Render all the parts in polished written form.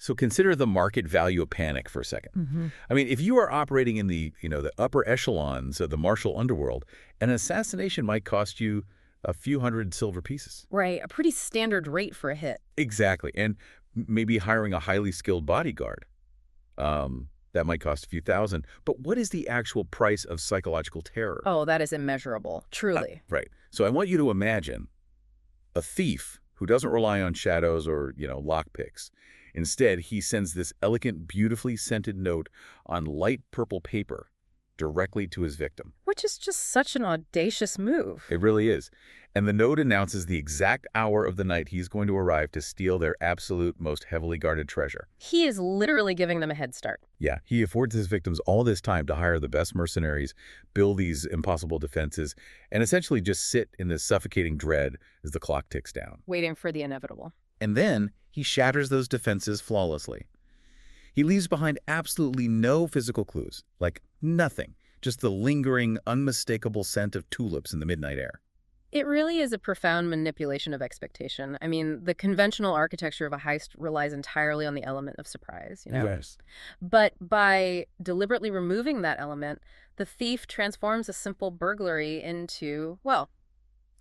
So consider the market value of panic for a second. I mean, if you are operating in the upper echelons of the martial underworld, an assassination might cost you a few hundred silver pieces. Right, a pretty standard rate for a hit. Exactly. And maybe hiring a highly skilled bodyguard. That might cost a few thousand. But what is the actual price of psychological terror? Oh, that is immeasurable, truly. Right. So I want you to imagine a thief who doesn't rely on shadows or, lockpicks. Instead, he sends this elegant, beautifully scented note on light purple paper directly to his victim. Which is just such an audacious move. It really is. And the note announces the exact hour of the night he's going to arrive to steal their absolute most heavily guarded treasure. He is literally giving them a head start. Yeah, he affords his victims all this time to hire the best mercenaries, build these impossible defenses, and essentially just sit in this suffocating dread as the clock ticks down. Waiting for the inevitable. And then he shatters those defenses flawlessly. He leaves behind absolutely no physical clues, like nothing, just the lingering, unmistakable scent of tulips in the midnight air. It really is a profound manipulation of expectation. I mean, the conventional architecture of a heist relies entirely on the element of surprise, Yes. But by deliberately removing that element, the thief transforms a simple burglary into, well,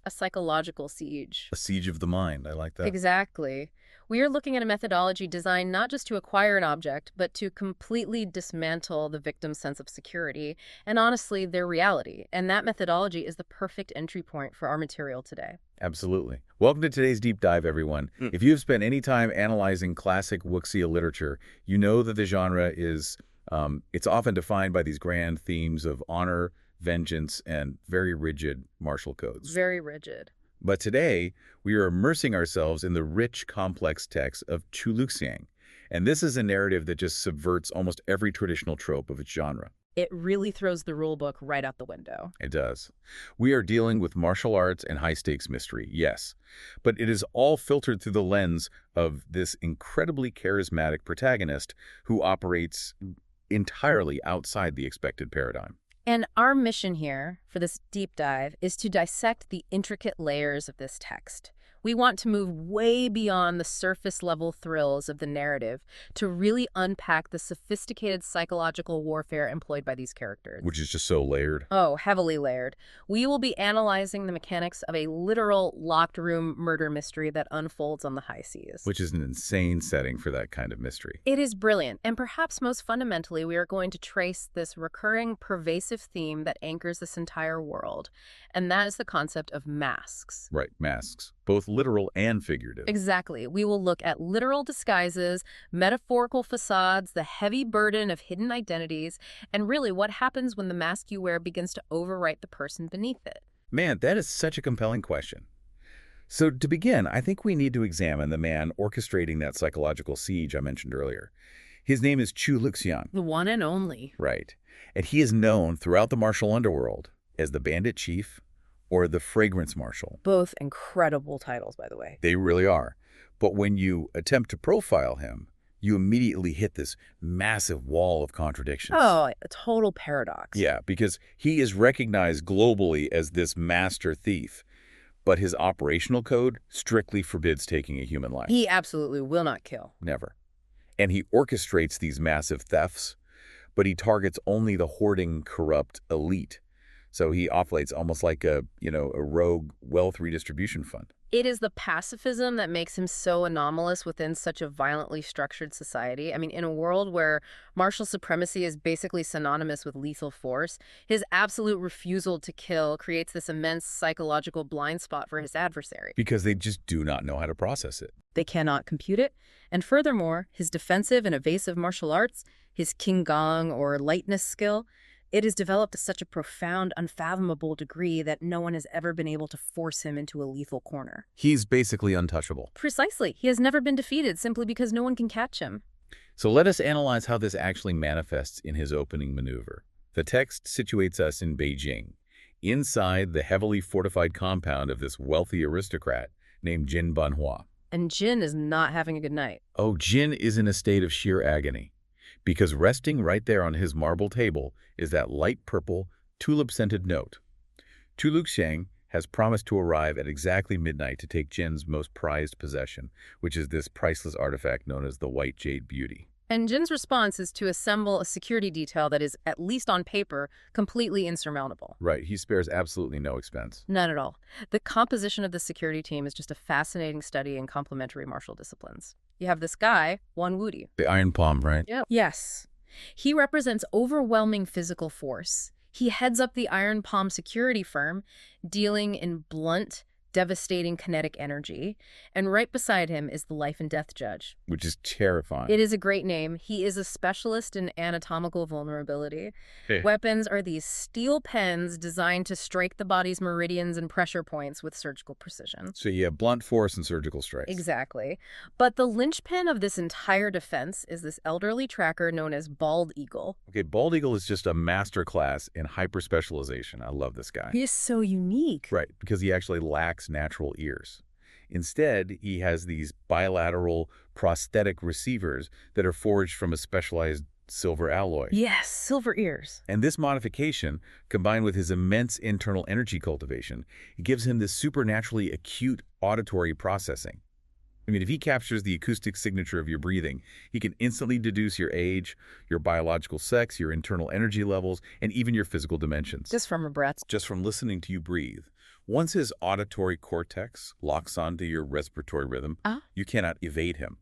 a psychological siege. A siege of the mind. I like that. Exactly. We are looking at a methodology designed not just to acquire an object, but to completely dismantle the victim's sense of security and, honestly, their reality. And that methodology is the perfect entry point for our material today. Absolutely. Welcome to today's deep dive, everyone. If you've spent any time analyzing classic wuxia literature, you know that the genre is, it's often defined by these grand themes of honor, vengeance, and very rigid martial codes. Very rigid. But today, we are immersing ourselves in the rich, complex text of Chu Liuxiang. And this is a narrative that just subverts almost every traditional trope of its genre. It really throws the rule book right out the window. It does. We are dealing with martial arts and high-stakes mystery, yes. But it is all filtered through the lens of this incredibly charismatic protagonist who operates entirely outside the expected paradigm. And our mission here for this deep dive is to dissect the intricate layers of this text. We want to move way beyond the surface-level thrills of the narrative to really unpack the sophisticated psychological warfare employed by these characters. Which is just so layered. Oh, heavily layered. We will be analyzing the mechanics of a literal locked-room murder mystery that unfolds on the high seas. Which is an insane setting for that kind of mystery. It is brilliant, and perhaps most fundamentally, we are going to trace this recurring, pervasive theme that anchors this entire world, and that is the concept of masks. Right, masks. Both literal and figurative. Exactly. We will look at literal disguises, metaphorical facades, the heavy burden of hidden identities, and really what happens when the mask you wear begins to overwrite the person beneath it. Man, that is such a compelling question. So to begin, I think we need to examine the man orchestrating that psychological siege I mentioned earlier. His name is Chu Liuxiang. The one and only. Right. And he is known throughout the martial underworld as the Bandit Chief or the Fragrance Marshal. Both incredible titles, by the way. They really are. But when you attempt to profile him, you immediately hit this massive wall of contradictions. Oh, a total paradox. Yeah, because he is recognized globally as this master thief, but his operational code strictly forbids taking a human life. He absolutely will not kill. Never. And he orchestrates these massive thefts, but he targets only the hoarding, corrupt elite. So he operates almost like a rogue wealth redistribution fund. It is the pacifism that makes him so anomalous within such a violently structured society. I mean, in a world where martial supremacy is basically synonymous with lethal force, his absolute refusal to kill creates this immense psychological blind spot for his adversary. Because they just do not know how to process it. They cannot compute it. And furthermore, his defensive and evasive martial arts, his Qinggong or lightness skill, it is developed to such a profound, unfathomable degree that no one has ever been able to force him into a lethal corner. He's basically untouchable. Precisely. He has never been defeated simply because no one can catch him. So let us analyze how this actually manifests in his opening maneuver. The text situates us in Beijing, inside the heavily fortified compound of this wealthy aristocrat named Jin Banhua. And Jin is not having a good night. Oh, Jin is in a state of sheer agony, because resting right there on his marble table is that light purple, tulip-scented note. Chu Liuxiang has promised to arrive at exactly midnight to take Jin's most prized possession, which is this priceless artifact known as the White Jade Beauty. And Jin's response is to assemble a security detail that is, at least on paper, completely insurmountable. Right, he spares absolutely no expense. None at all. The composition of the security team is just a fascinating study in complementary martial disciplines. You have this guy, Wan Wudi. The Iron Palm, right? Yeah. Yes. He represents overwhelming physical force. He heads up the Iron Palm security firm, dealing in blunt, devastating kinetic energy. And right beside him is the life and death judge. Which is terrifying. It is a great name. He is a specialist in anatomical vulnerability. Hey. Weapons are these steel pens designed to strike the body's meridians and pressure points with surgical precision. So you have blunt force and surgical strikes. Exactly. But the linchpin of this entire defense is this elderly tracker known as Bald Eagle. Okay, Bald Eagle is just a master class in hyper-specialization. I love this guy. He is so unique. Right, because he actually lacks natural ears. Instead, he has these bilateral prosthetic receivers that are forged from a specialized silver alloy. Yes, silver ears. And this modification, combined with his immense internal energy cultivation, it gives him this supernaturally acute auditory processing. I mean, if he captures the acoustic signature of your breathing, he can instantly deduce your age, your biological sex, your internal energy levels, and even your physical dimensions. Just from a breath. Just from listening to you breathe. Once his auditory cortex locks onto your respiratory rhythm, you cannot evade him.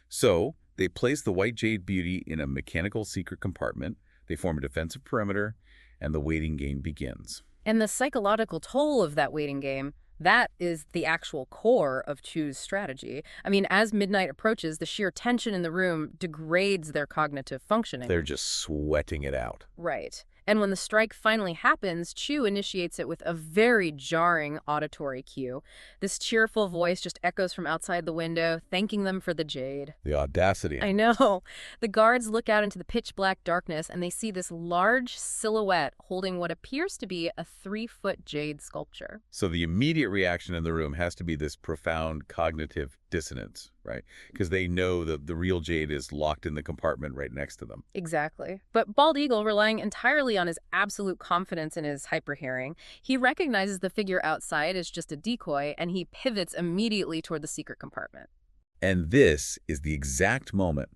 So they place the White Jade Beauty in a mechanical secret compartment, they form a defensive perimeter, and the waiting game begins. And the psychological toll of that waiting game, that is the actual core of Chu's strategy. I mean, as midnight approaches, the sheer tension in the room degrades their cognitive functioning. They're just sweating it out. Right. And when the strike finally happens, Chu initiates it with a very jarring auditory cue. This cheerful voice just echoes from outside the window, thanking them for the jade. The audacity. I know. The guards look out into the pitch-black darkness, and they see this large silhouette holding what appears to be a 3-foot jade sculpture. So the immediate reaction in the room has to be this profound cognitive dissonance, right? Because they know that the real jade is locked in the compartment right next to them. Exactly. But Bald Eagle, relying entirely on his absolute confidence in his hyperhearing, he recognizes the figure outside as just a decoy, and he pivots immediately toward the secret compartment. And this is the exact moment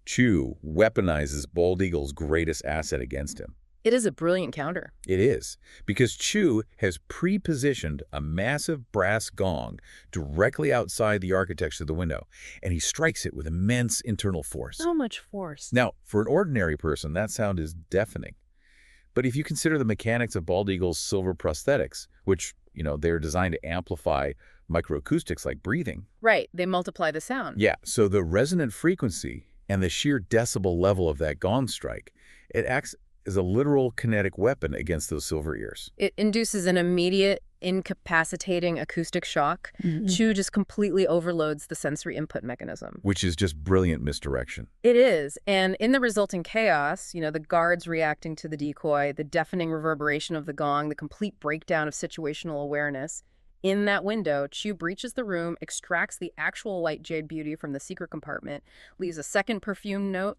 Chu weaponizes Bald Eagle's greatest asset against him. It is a brilliant counter. It is, because Chu has pre-positioned a massive brass gong directly outside the architecture of the window, and he strikes it with immense internal force. So much force. Now, for an ordinary person, that sound is deafening. But if you consider the mechanics of Bald Eagle's silver prosthetics, which, they're designed to amplify microacoustics like breathing. Right, they multiply the sound. Yeah, so the resonant frequency and the sheer decibel level of that gong strike, it acts as a literal kinetic weapon against those silver ears. It induces an immediate, incapacitating acoustic shock. Chu just completely overloads the sensory input mechanism. Which is just brilliant misdirection. It is. And in the resulting chaos, the guards reacting to the decoy, the deafening reverberation of the gong, the complete breakdown of situational awareness, in that window, Chu breaches the room, extracts the actual White Jade Beauty from the secret compartment, leaves a second perfume note,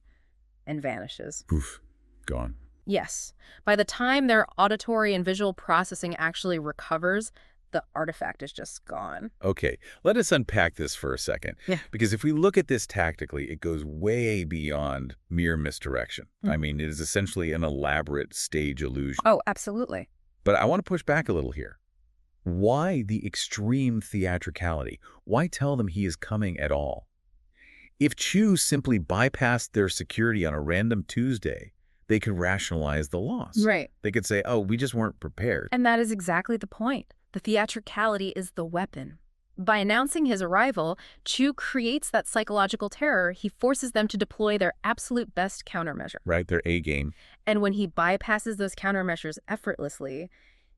and vanishes. Poof. Gone. Yes. By the time their auditory and visual processing actually recovers, the artifact is just gone. Okay, let us unpack this for a second. Yeah. Because if we look at this tactically, it goes way beyond mere misdirection. I mean, it is essentially an elaborate stage illusion. Oh, absolutely. But I want to push back a little here. Why the extreme theatricality? Why tell them he is coming at all? If Chu simply bypassed their security on a random Tuesday, they could rationalize the loss. Right. They could say, oh, we just weren't prepared. And that is exactly the point. The theatricality is the weapon. By announcing his arrival, Chu creates that psychological terror. He forces them to deploy their absolute best countermeasure. Right, their A game. And when he bypasses those countermeasures effortlessly,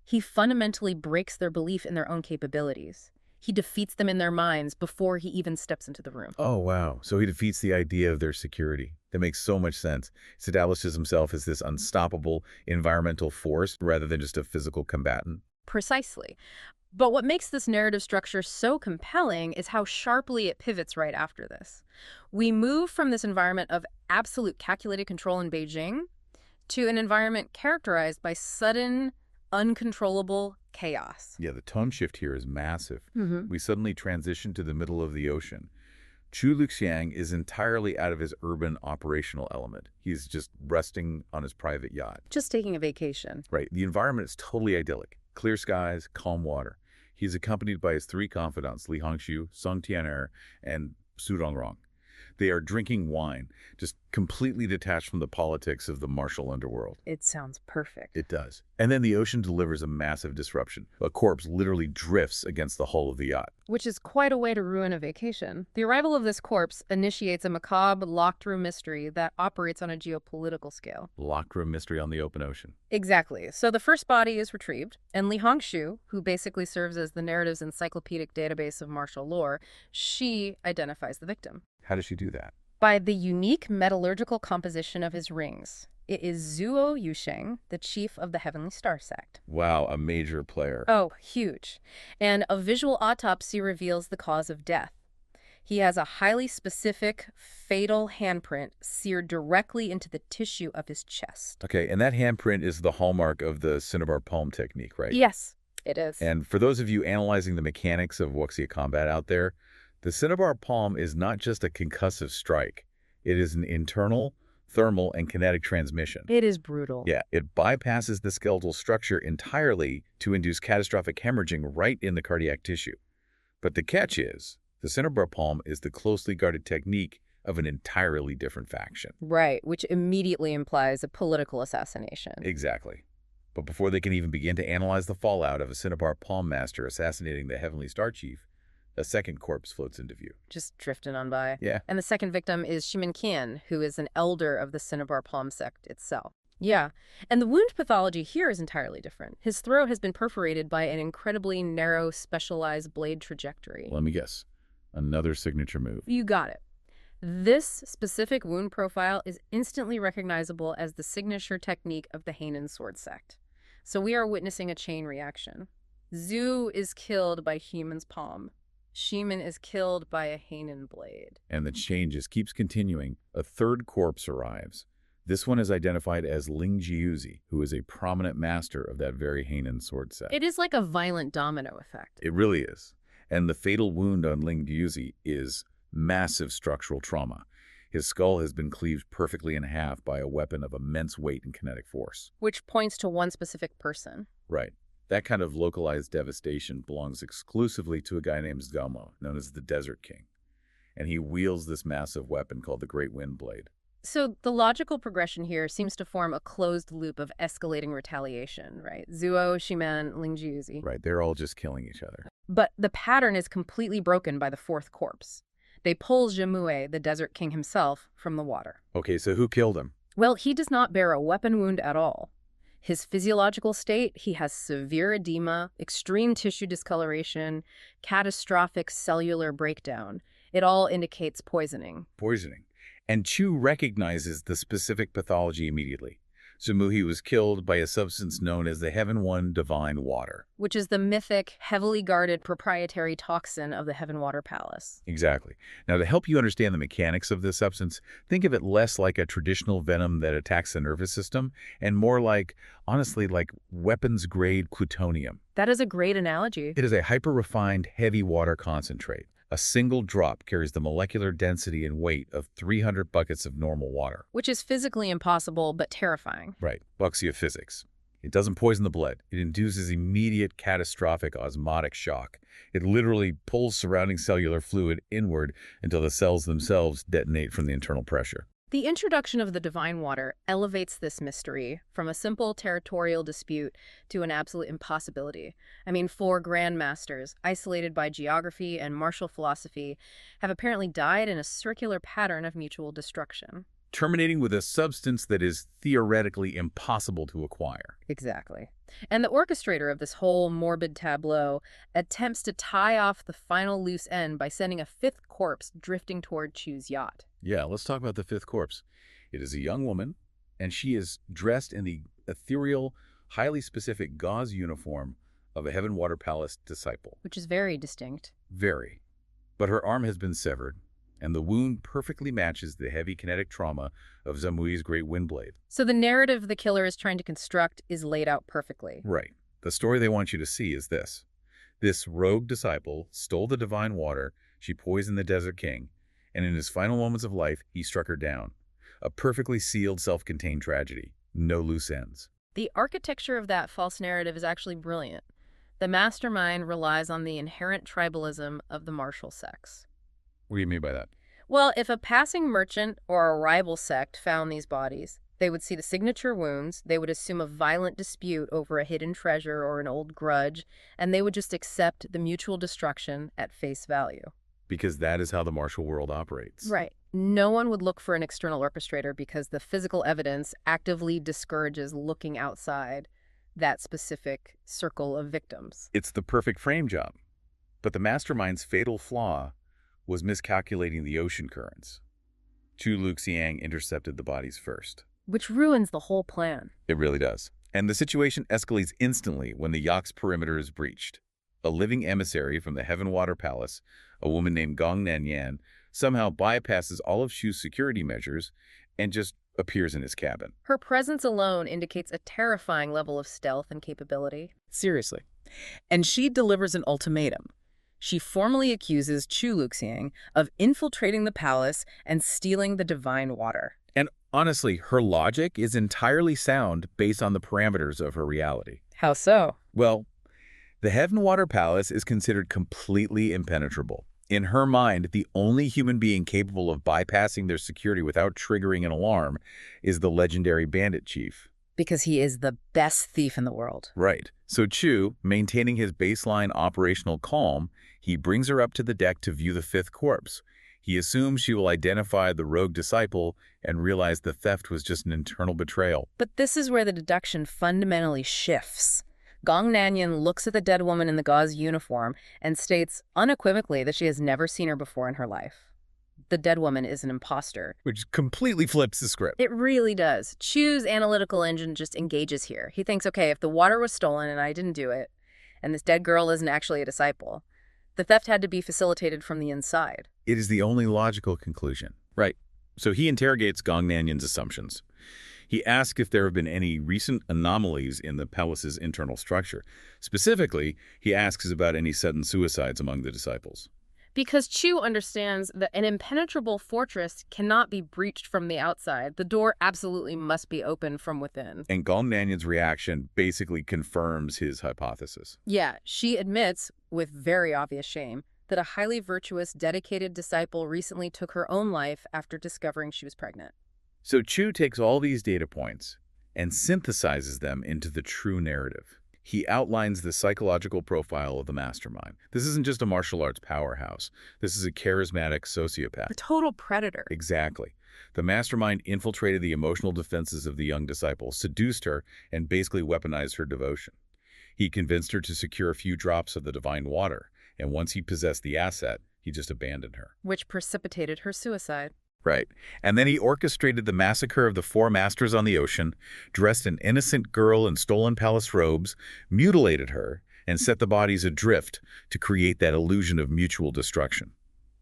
he fundamentally breaks their belief in their own capabilities. He defeats them in their minds before he even steps into the room. Oh, wow. So he defeats the idea of their security. That makes so much sense. He establishes himself as this unstoppable environmental force rather than just a physical combatant. Precisely. But what makes this narrative structure so compelling is how sharply it pivots right after this. We move from this environment of absolute calculated control in Beijing to an environment characterized by sudden, uncontrollable chaos. Yeah, the tone shift here is massive. Mm-hmm. We suddenly transition to the middle of the ocean. Chu Liuxiang is entirely out of his urban operational element. He's just resting on his private yacht. Just taking a vacation. Right. The environment is totally idyllic. Clear skies, calm water. He's accompanied by his three confidants, Li Hongshu, Song Tian'er, and Su Dongrong. They are drinking wine, just completely detached from the politics of the martial underworld. It sounds perfect. It does. And then the ocean delivers a massive disruption. A corpse literally drifts against the hull of the yacht. Which is quite a way to ruin a vacation. The arrival of this corpse initiates a macabre, locked-room mystery that operates on a geopolitical scale. Locked room mystery on the open ocean. Exactly. So the first body is retrieved, and Li Hongshu, who basically serves as the narrative's encyclopedic database of martial lore, she identifies the victim. How does she do that? By the unique metallurgical composition of his rings. It is Chu Liuxiang, the chief of the Heavenly Star sect. Wow, a major player. Oh, huge. And a visual autopsy reveals the cause of death. He has a highly specific, fatal handprint seared directly into the tissue of his chest. Okay, and that handprint is the hallmark of the cinnabar palm technique, right? Yes, it is. And for those of you analyzing the mechanics of wuxia combat out there, the cinnabar palm is not just a concussive strike. It is an internal, thermal, and kinetic transmission. It is brutal. Yeah, it bypasses the skeletal structure entirely to induce catastrophic hemorrhaging right in the cardiac tissue. But the catch is, the cinnabar palm is the closely guarded technique of an entirely different faction. Right, which immediately implies a political assassination. Exactly. But before they can even begin to analyze the fallout of a cinnabar palm master assassinating the Heavenly Star Chief, a second corpse floats into view. Just drifting on by. Yeah. And the second victim is Shimin Qian, who is an elder of the Cinnabar Palm sect itself. Yeah. And the wound pathology here is entirely different. His throat has been perforated by an incredibly narrow, specialized blade trajectory. Let me guess. Another signature move. You got it. This specific wound profile is instantly recognizable as the signature technique of the Hainan sword sect. So we are witnessing a chain reaction. Zhu is killed by Heman's palm. Shimin is killed by a Hainan blade. And the chain just keeps continuing. A third corpse arrives. This one is identified as Ling Jiuzi, who is a prominent master of that very Hainan sword set. It is like a violent domino effect. It really is. And the fatal wound on Ling Jiuzi is massive structural trauma. His skull has been cleaved perfectly in half by a weapon of immense weight and kinetic force. Which points to one specific person. Right. That kind of localized devastation belongs exclusively to a guy named Zgomo, known as the Desert King. And he wields this massive weapon called the Great Wind Blade. So the logical progression here seems to form a closed loop of escalating retaliation, right? Zuo, Shiman, Ling Jiuzi. Right, they're all just killing each other. But the pattern is completely broken by the fourth corpse. They pull Zhemue, the Desert King himself, from the water. Okay, so who killed him? Well, he does not bear a weapon wound at all. His physiological state, he has severe edema, extreme tissue discoloration, catastrophic cellular breakdown. It all indicates poisoning. Poisoning. And Chu recognizes the specific pathology immediately. Zumuhi was killed by a substance known as the Heaven One Divine Water. Which is the mythic, heavily guarded proprietary toxin of the Heaven Water Palace. Exactly. Now, to help you understand the mechanics of this substance, think of it less like a traditional venom that attacks the nervous system and more like, honestly, like weapons-grade plutonium. That is a great analogy. It is a hyper-refined, heavy water concentrate. A single drop carries the molecular density and weight of 300 buckets of normal water. Which is physically impossible, but terrifying. Right. Wuxia physics. It doesn't poison the blood. It induces immediate catastrophic osmotic shock. It literally pulls surrounding cellular fluid inward until the cells themselves detonate from the internal pressure. The introduction of the divine water elevates this mystery from a simple territorial dispute to an absolute impossibility. I mean, 4 grandmasters, isolated by geography and martial philosophy, have apparently died in a circular pattern of mutual destruction. Terminating with a substance that is theoretically impossible to acquire. Exactly. And the orchestrator of this whole morbid tableau attempts to tie off the final loose end by sending a 5th corpse drifting toward Chu's yacht. Yeah, let's talk about the 5th corpse. It is a young woman, and she is dressed in the ethereal, highly specific gauze uniform of a Heaven Water Palace disciple. Which is very distinct. Very. But her arm has been severed, and the wound perfectly matches the heavy kinetic trauma of Zamui's Great Wind Blade. So the narrative the killer is trying to construct is laid out perfectly. Right. The story they want you to see is this. This rogue disciple stole the divine water, she poisoned the desert king, and in his final moments of life, he struck her down. A perfectly sealed, self-contained tragedy. No loose ends. The architecture of that false narrative is actually brilliant. The mastermind relies on the inherent tribalism of the martial sects. What do you mean by that? Well, if a passing merchant or a rival sect found these bodies, they would see the signature wounds, they would assume a violent dispute over a hidden treasure or an old grudge, and they would just accept the mutual destruction at face value. Because that is how the martial world operates. Right. No one would look for an external orchestrator because the physical evidence actively discourages looking outside that specific circle of victims. It's the perfect frame job. But the mastermind's fatal flaw was miscalculating the ocean currents. Chu Liuxiang intercepted the bodies first. Which ruins the whole plan. It really does. And the situation escalates instantly when the yacht's perimeter is breached. A living emissary from the Heaven Water Palace, a woman named Gong Nanyan, somehow bypasses all of Chu's security measures and just appears in his cabin. Her presence alone indicates a terrifying level of stealth and capability. Seriously. And she delivers an ultimatum. She formally accuses Chu Liuxiang of infiltrating the palace and stealing the divine water. And honestly, her logic is entirely sound based on the parameters of her reality. How so? Well, the Heaven Water Palace is considered completely impenetrable. In her mind, the only human being capable of bypassing their security without triggering an alarm is the legendary bandit chief. Because he is the best thief in the world. Right. So Chu, maintaining his baseline operational calm, he brings her up to the deck to view the fifth corpse. He assumes she will identify the rogue disciple and realize the theft was just an internal betrayal. But this is where the deduction fundamentally shifts. Gong Nanyan looks at the dead woman in the gauze uniform and states unequivocally that she has never seen her before in her life. The dead woman is an imposter. Which completely flips the script. It really does. Chu's analytical engine just engages here. He thinks, okay, if the water was stolen and I didn't do it, and this dead girl isn't actually a disciple, the theft had to be facilitated from the inside. It is the only logical conclusion. Right. So he interrogates Gong Nanyan's assumptions. He asks if there have been any recent anomalies in the palace's internal structure. Specifically, he asks about any sudden suicides among the disciples. Because Chu understands that an impenetrable fortress cannot be breached from the outside. The door absolutely must be opened from within. And Gong Nanyan's reaction basically confirms his hypothesis. Yeah, she admits, with very obvious shame, that a highly virtuous, dedicated disciple recently took her own life after discovering she was pregnant. So Chu takes all these data points and synthesizes them into the true narrative. He outlines the psychological profile of the mastermind. This isn't just a martial arts powerhouse. This is a charismatic sociopath. A total predator. Exactly. The mastermind infiltrated the emotional defenses of the young disciple, seduced her, and basically weaponized her devotion. He convinced her to secure a few drops of the divine water, and once he possessed the asset, he just abandoned her. Which precipitated her suicide. Right. And then he orchestrated the massacre of the four masters on the ocean, dressed an innocent girl in stolen palace robes, mutilated her, and set the bodies adrift to create that illusion of mutual destruction.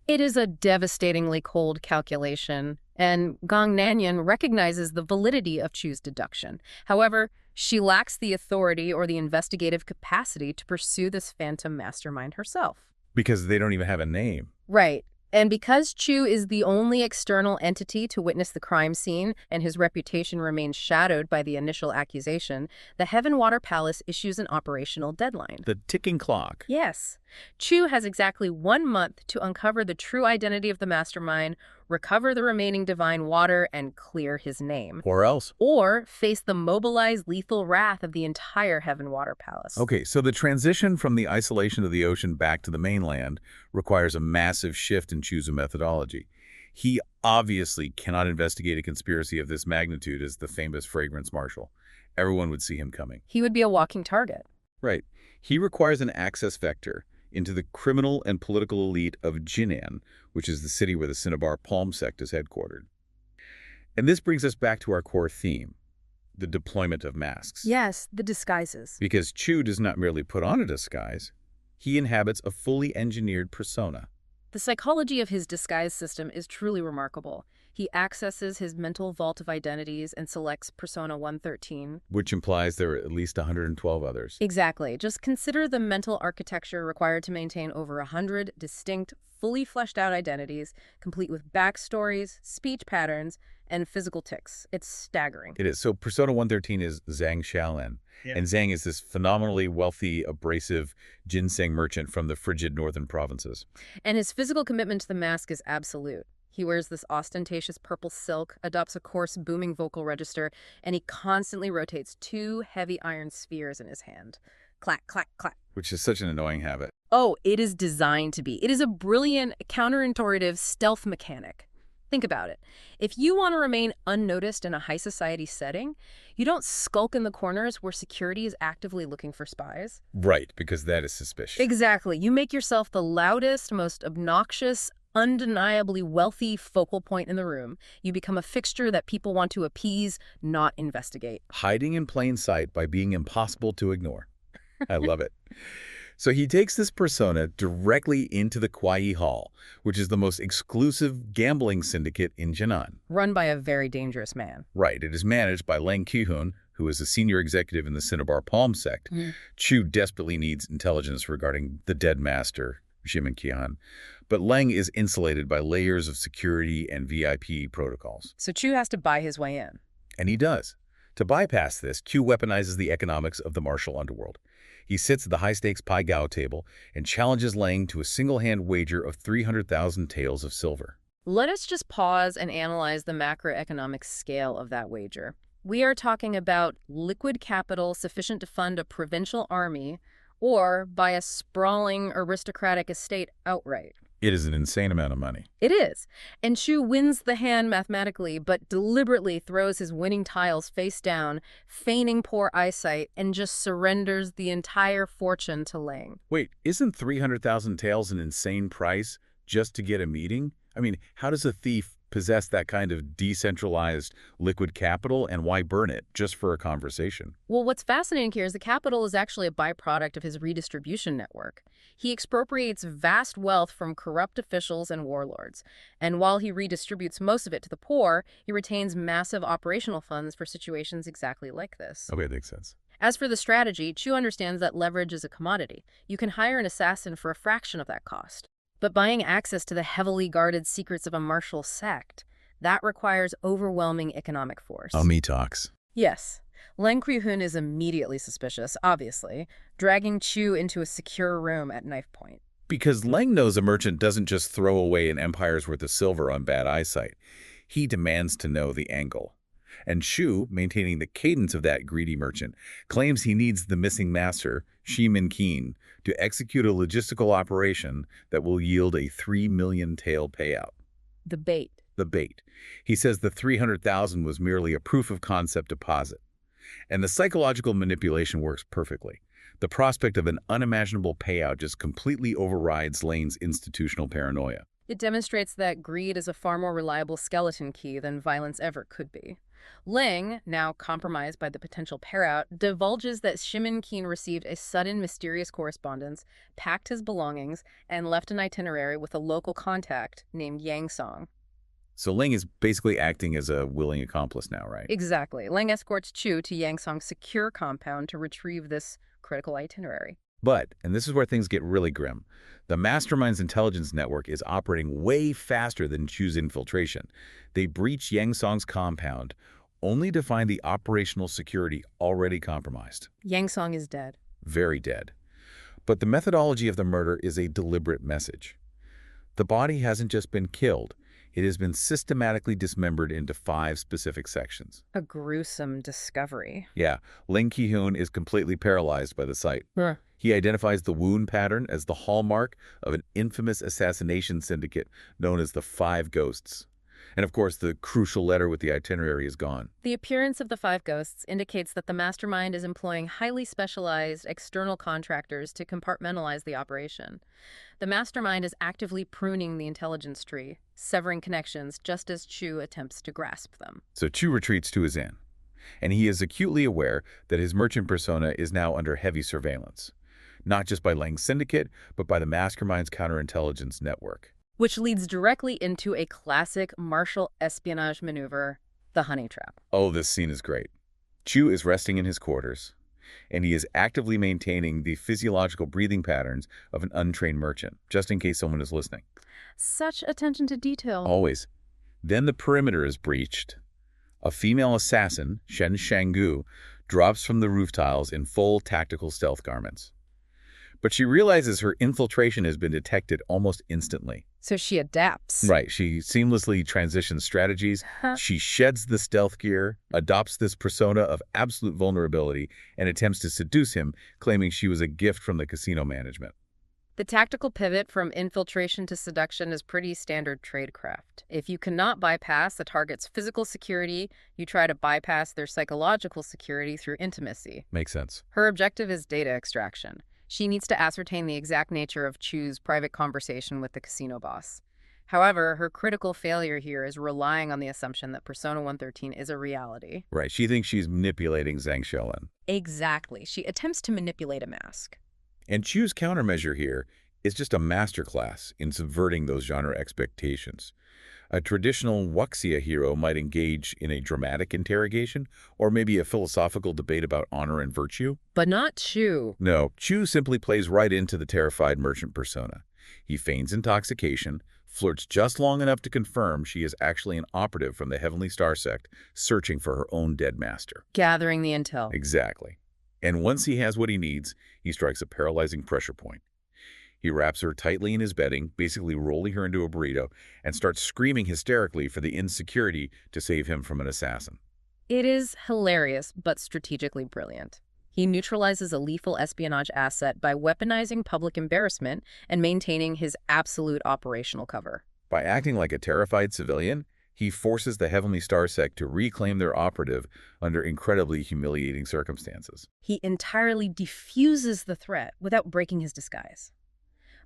It is a devastatingly cold calculation, and Gong Nanyan recognizes the validity of Chu's deduction. However, she lacks the authority or the investigative capacity to pursue this phantom mastermind herself. Because they don't even have a name. Right. And because Chu is the only external entity to witness the crime scene and his reputation remains shadowed by the initial accusation, the Heaven Water Palace issues an operational deadline. The ticking clock. Yes. Chu has exactly 1 month to uncover the true identity of the mastermind, recover the remaining divine water, and clear his name. Or else. Or face the mobilized lethal wrath of the entire Heaven Water Palace. Okay, so the transition from the isolation of the ocean back to the mainland requires a massive shift in Chu's methodology. He obviously cannot investigate a conspiracy of this magnitude as the famous fragrance marshal. Everyone would see him coming. He would be a walking target. Right. He requires an access vector into the criminal and political elite of Jinan, which is the city where the Cinnabar Palm sect is headquartered. And this brings us back to our core theme, the deployment of masks. Yes, the disguises. Because Chu does not merely put on a disguise, he inhabits a fully engineered persona. The psychology of his disguise system is truly remarkable. He accesses his mental vault of identities and selects Persona 113. Which implies there are at least 112 others. Exactly. Just consider the mental architecture required to maintain over 100 distinct, fully fleshed out identities, complete with backstories, speech patterns, and physical tics. It's staggering. It is. So Persona 113 is Zhang Xiaolin. Yeah. And Zhang is this phenomenally wealthy, abrasive ginseng merchant from the frigid northern provinces. And his physical commitment to the mask is absolute. He wears this ostentatious purple silk, adopts a coarse, booming vocal register, and he constantly rotates 2 heavy iron spheres in his hand. Clack, clack, clack. Which is such an annoying habit. Oh, it is designed to be. It is a brilliant, counterintuitive stealth mechanic. Think about it. If you want to remain unnoticed in a high society setting, you don't skulk in the corners where security is actively looking for spies. Right, because that is suspicious. Exactly. You make yourself the loudest, most obnoxious, undeniably wealthy focal point in the room. You become a fixture that people want to appease, not investigate. Hiding in plain sight by being impossible to ignore. I love it. So he takes this persona directly into the Kuai Hall, which is the most exclusive gambling syndicate in Jinan. Run by a very dangerous man. Right. It is managed by Leng Qihun, who is a senior executive in the Cinnabar Palm sect. Chu desperately needs intelligence regarding the dead master, Ximen Qian. But Leng is insulated by layers of security and VIP protocols. So Chu has to buy his way in. And he does. To bypass this, Q weaponizes the economics of the martial underworld. He sits at the high-stakes Pai Gao table and challenges Leng to a single-hand wager of 300,000 taels of silver. Let us just pause and analyze the macroeconomic scale of that wager. We are talking about liquid capital sufficient to fund a provincial army or buy a sprawling aristocratic estate outright. It is an insane amount of money. It is. And Chu wins the hand mathematically, but deliberately throws his winning tiles face down, feigning poor eyesight, and just surrenders the entire fortune to Leng. Wait, isn't 300,000 taels an insane price just to get a meeting? I mean, how does a thief possess that kind of decentralized liquid capital, and why burn it just for a conversation? Well, what's fascinating here is the capital is actually a byproduct of his redistribution network. He expropriates vast wealth from corrupt officials and warlords. And while he redistributes most of it to the poor, he retains massive operational funds for situations exactly like this. Okay, that makes sense. As for the strategy, Chu understands that leverage is a commodity. You can hire an assassin for a fraction of that cost. But buying access to the heavily guarded secrets of a martial sect, that requires overwhelming economic force. Me talks. Yes. Leng Qihun is immediately suspicious, obviously, dragging Chu into a secure room at knife point. Because Leng knows a merchant doesn't just throw away an empire's worth of silver on bad eyesight. He demands to know the angle. And Chu, maintaining the cadence of that greedy merchant, claims he needs the missing master, Ximen Qian, to execute a logistical operation that will yield a 3 million tael payout. The bait. The bait. He says the 300,000 was merely a proof of concept deposit. And the psychological manipulation works perfectly. The prospect of an unimaginable payout just completely overrides Lane's institutional paranoia. It demonstrates that greed is a far more reliable skeleton key than violence ever could be. Leng, now compromised by the potential payout, divulges that Ximen Qian received a sudden mysterious correspondence, packed his belongings, and left an itinerary with a local contact named Yang Song. So Leng is basically acting as a willing accomplice now, right? Exactly. Leng escorts Chu to Yang Song's secure compound to retrieve this critical itinerary. But, and this is where things get really grim, the Mastermind's intelligence network is operating way faster than Chu's infiltration. They breach Yang Song's compound, only to find the operational security already compromised. Yang Song is dead. Very dead. But the methodology of the murder is a deliberate message. The body hasn't just been killed. It has been systematically dismembered into 5 specific sections. A gruesome discovery. Yeah, Leng Qihun is completely paralyzed by the sight. He identifies the wound pattern as the hallmark of an infamous assassination syndicate known as the 5 Ghosts. And of course, the crucial letter with the itinerary is gone. The appearance of the 5 ghosts indicates that the mastermind is employing highly specialized external contractors to compartmentalize the operation. The mastermind is actively pruning the intelligence tree, severing connections just as Chu attempts to grasp them. So Chu retreats to his inn, and he is acutely aware that his merchant persona is now under heavy surveillance, not just by Leng's syndicate, but by the mastermind's counterintelligence network. Which leads directly into a classic martial espionage maneuver, the honey trap. Oh, this scene is great. Chu is resting in his quarters, and he is actively maintaining the physiological breathing patterns of an untrained merchant, just in case someone is listening. Such attention to detail. Always. Then the perimeter is breached. A female assassin, Shen Shanggu, drops from the roof tiles in full tactical stealth garments. But she realizes her infiltration has been detected almost instantly. So she adapts. Right. She seamlessly transitions strategies. She sheds the stealth gear, adopts this persona of absolute vulnerability, and attempts to seduce him, claiming she was a gift from the casino management. The tactical pivot from infiltration to seduction is pretty standard tradecraft. If you cannot bypass the target's physical security, you try to bypass their psychological security through intimacy. Makes sense. Her objective is data extraction. She needs to ascertain the exact nature of Chu's private conversation with the casino boss. However, her critical failure here is relying on the assumption that Persona 113 is a reality. Right. She thinks she's manipulating Zhang Xiaolin. Exactly. She attempts to manipulate a mask. And Chu's countermeasure here is just a masterclass in subverting those genre expectations. A traditional wuxia hero might engage in a dramatic interrogation or maybe a philosophical debate about honor and virtue. But not Chu. No, Chu simply plays right into the terrified merchant persona. He feigns intoxication, flirts just long enough to confirm she is actually an operative from the Heavenly Star sect searching for her own dead master. Gathering the intel. Exactly. And once he has what he needs, he strikes a paralyzing pressure point. He wraps her tightly in his bedding, basically rolling her into a burrito, and starts screaming hysterically for the insecurity to save him from an assassin. It is hilarious, but strategically brilliant. He neutralizes a lethal espionage asset by weaponizing public embarrassment and maintaining his absolute operational cover. By acting like a terrified civilian, he forces the Heavenly Star sect to reclaim their operative under incredibly humiliating circumstances. He entirely defuses the threat without breaking his disguise.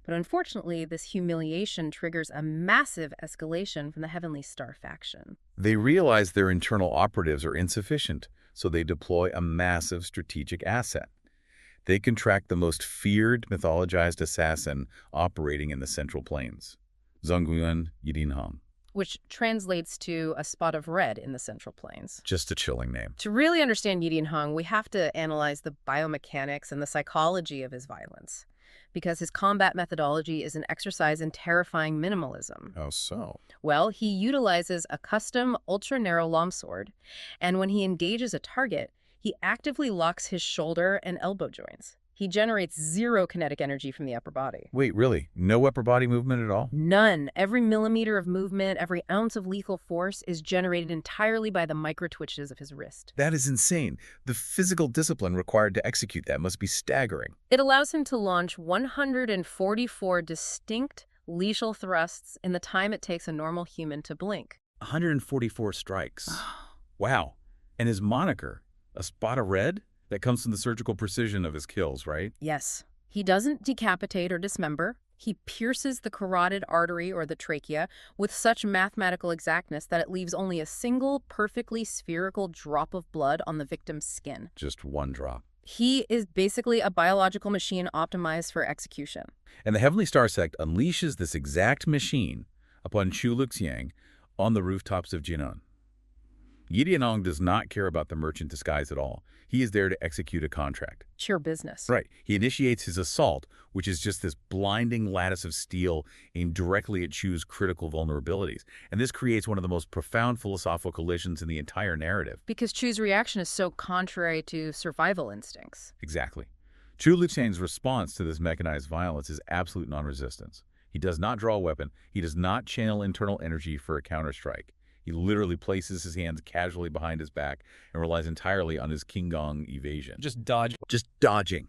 But unfortunately, this humiliation triggers a massive escalation from the Heavenly Star faction. They realize their internal operatives are insufficient, so they deploy a massive strategic asset. They contract the most feared, mythologized assassin operating in the Central Plains, Zhongyuan Yidinhong. Which translates to a spot of red in the Central Plains. Just a chilling name. To really understand Yidinhong, we have to analyze the biomechanics and the psychology of his violence, because his combat methodology is an exercise in terrifying minimalism. Oh, so? Well, he utilizes a custom ultra-narrow longsword, and when he engages a target, he actively locks his shoulder and elbow joints. He generates zero kinetic energy from the upper body. Wait, really? No upper body movement at all? None. Every millimeter of movement, every ounce of lethal force is generated entirely by the micro-twitches of his wrist. That is insane. The physical discipline required to execute that must be staggering. It allows him to launch 144 distinct lethal thrusts in the time it takes a normal human to blink. 144 strikes. Wow. And his moniker, a spot of red? That comes from the surgical precision of his kills, right? Yes. He doesn't decapitate or dismember. He pierces the carotid artery or the trachea with such mathematical exactness that it leaves only a single perfectly spherical drop of blood on the victim's skin. Just one drop. He is basically a biological machine optimized for execution. And the Heavenly Star sect unleashes this exact machine upon Chu Liuxiang on the rooftops of Jinan. Yidinhong does not care about the merchant disguise at all. He is there to execute a contract. Pure business. Right. He initiates his assault, which is just this blinding lattice of steel aimed directly at Chu's critical vulnerabilities. And this creates one of the most profound philosophical collisions in the entire narrative. Because Chu's reaction is so contrary to survival instincts. Exactly. Chu Liuxiang's response to this mechanized violence is absolute non-resistance. He does not draw a weapon. He does not channel internal energy for a counterstrike. He literally places his hands casually behind his back and relies entirely on his Qinggong evasion. Just dodging.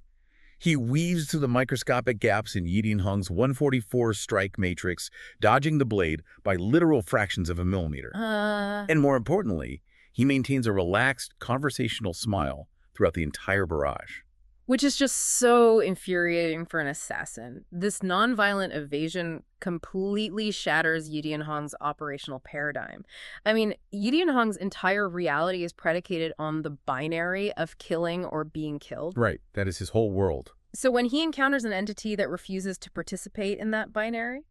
He weaves through the microscopic gaps in Yidinhong's 144 strike matrix, dodging the blade by literal fractions of a millimeter. And more importantly, he maintains a relaxed, conversational smile throughout the entire barrage. Which is just so infuriating for an assassin. This nonviolent evasion completely shatters Yidinhong's operational paradigm. I mean, Yidinhong's entire reality is predicated on the binary of killing or being killed. Right. That is his whole world. So when he encounters an entity that refuses to participate in that binary,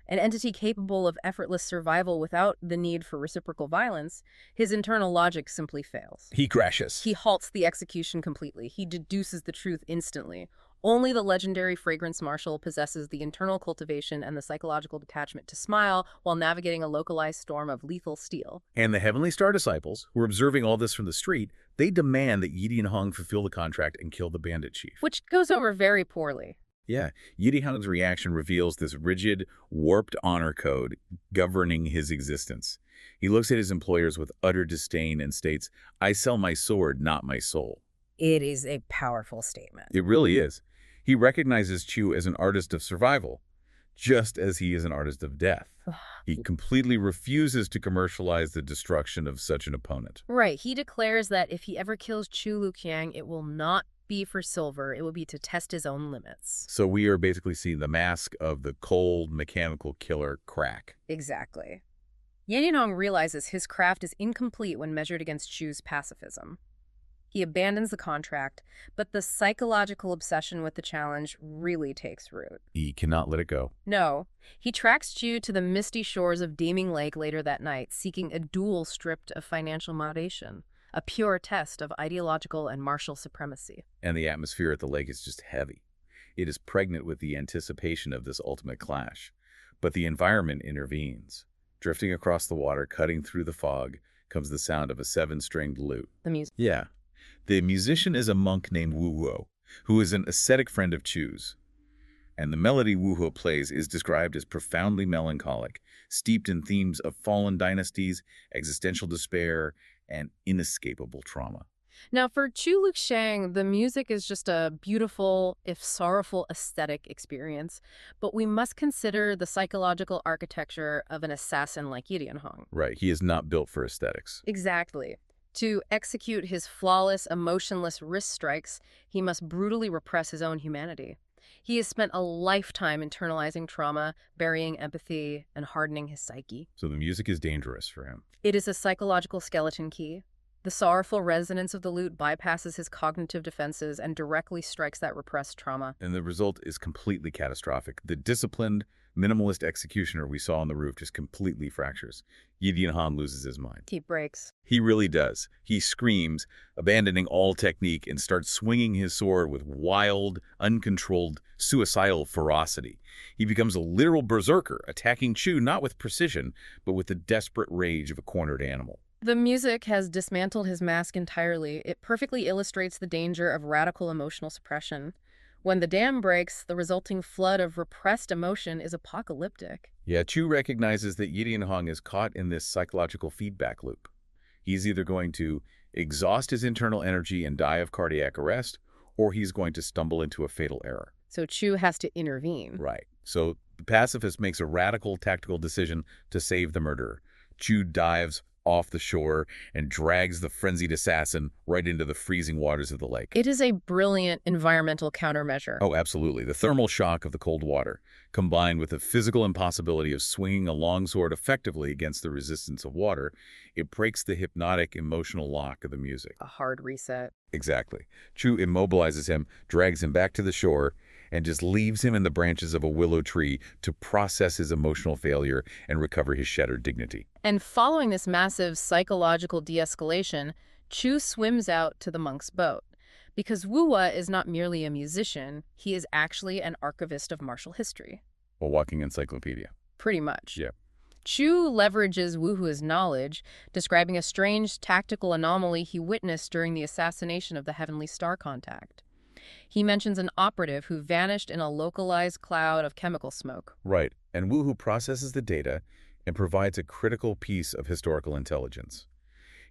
an entity capable of effortless survival without the need for reciprocal violence, his internal logic simply fails. He crashes. He halts the execution completely. He deduces the truth instantly. Only the legendary fragrance marshal possesses the internal cultivation and the psychological detachment to smile while navigating a localized storm of lethal steel. And the Heavenly Star disciples, who are observing all this from the street, they demand that Yi Dianhong fulfill the contract and kill the bandit chief. Which goes over very poorly. Yeah, Yi Dianhong's reaction reveals this rigid, warped honor code governing his existence. He looks at his employers with utter disdain and states, "I sell my sword, not my soul." It is a powerful statement. It really is. He recognizes Chu as an artist of survival, just as he is an artist of death. He completely refuses to commercialize the destruction of such an opponent. Right. He declares that if he ever kills Chu Liuxiang, it will not be for silver. It will be to test his own limits. So we are basically seeing the mask of the cold, mechanical killer crack. Exactly. Yan Yanong realizes his craft is incomplete when measured against Chu's pacifism. He abandons the contract, but the psychological obsession with the challenge really takes root. He cannot let it go. No, he tracks Chu to the misty shores of Deeming Lake later that night, seeking a duel stripped of financial motivation, a pure test of ideological and martial supremacy. And the atmosphere at the lake is just heavy. It is pregnant with the anticipation of this ultimate clash. But the environment intervenes. Drifting across the water, cutting through the fog, comes the sound of a 7-stringed lute. The music. Yeah. The musician is a monk named Wu Huo, who is an ascetic friend of Chu's. And the melody Wu Huo plays is described as profoundly melancholic, steeped in themes of fallen dynasties, existential despair, and inescapable trauma. Now, for Chu Liuxiang, the music is just a beautiful, if sorrowful, aesthetic experience, but we must consider the psychological architecture of an assassin like Yi Dianhong. Right, he is not built for aesthetics. Exactly. To execute his flawless, emotionless wrist strikes, he must brutally repress his own humanity. He has spent a lifetime internalizing trauma, burying empathy, and hardening his psyche. So the music is dangerous for him. It is a psychological skeleton key. The sorrowful resonance of the lute bypasses his cognitive defenses and directly strikes that repressed trauma. And the result is completely catastrophic. The disciplined, minimalist executioner we saw on the roof just completely fractures. Yi Dianhong loses his mind. He breaks. He really does. He screams, abandoning all technique, and starts swinging his sword with wild, uncontrolled, suicidal ferocity. He becomes a literal berserker, attacking Chu not with precision, but with the desperate rage of a cornered animal. The music has dismantled his mask entirely. It perfectly illustrates the danger of radical emotional suppression. When the dam breaks, the resulting flood of repressed emotion is apocalyptic. Yeah, Chu recognizes that Yi Dianhong is caught in this psychological feedback loop. He's either going to exhaust his internal energy and die of cardiac arrest, or he's going to stumble into a fatal error. So Chu has to intervene. Right. So the pacifist makes a radical tactical decision to save the murderer. Chu dives off the shore and drags the frenzied assassin right into the freezing waters of the lake. It is a brilliant environmental countermeasure. Oh, absolutely. The thermal shock of the cold water, combined with the physical impossibility of swinging a longsword effectively against the resistance of water, it breaks the hypnotic emotional lock of the music. A hard reset. Exactly. Chu immobilizes him, drags him back to the shore, and just leaves him in the branches of a willow tree to process his emotional failure and recover his shattered dignity. And following this massive psychological de-escalation, Chu swims out to the monk's boat. Because Wu Hua is not merely a musician, he is actually an archivist of martial history. A walking encyclopedia. Pretty much. Yeah. Chu leverages Wu Hua's knowledge, describing a strange tactical anomaly he witnessed during the assassination of the Heavenly Star contact. He mentions an operative who vanished in a localized cloud of chemical smoke. Right. And Wu Hu processes the data and provides a critical piece of historical intelligence.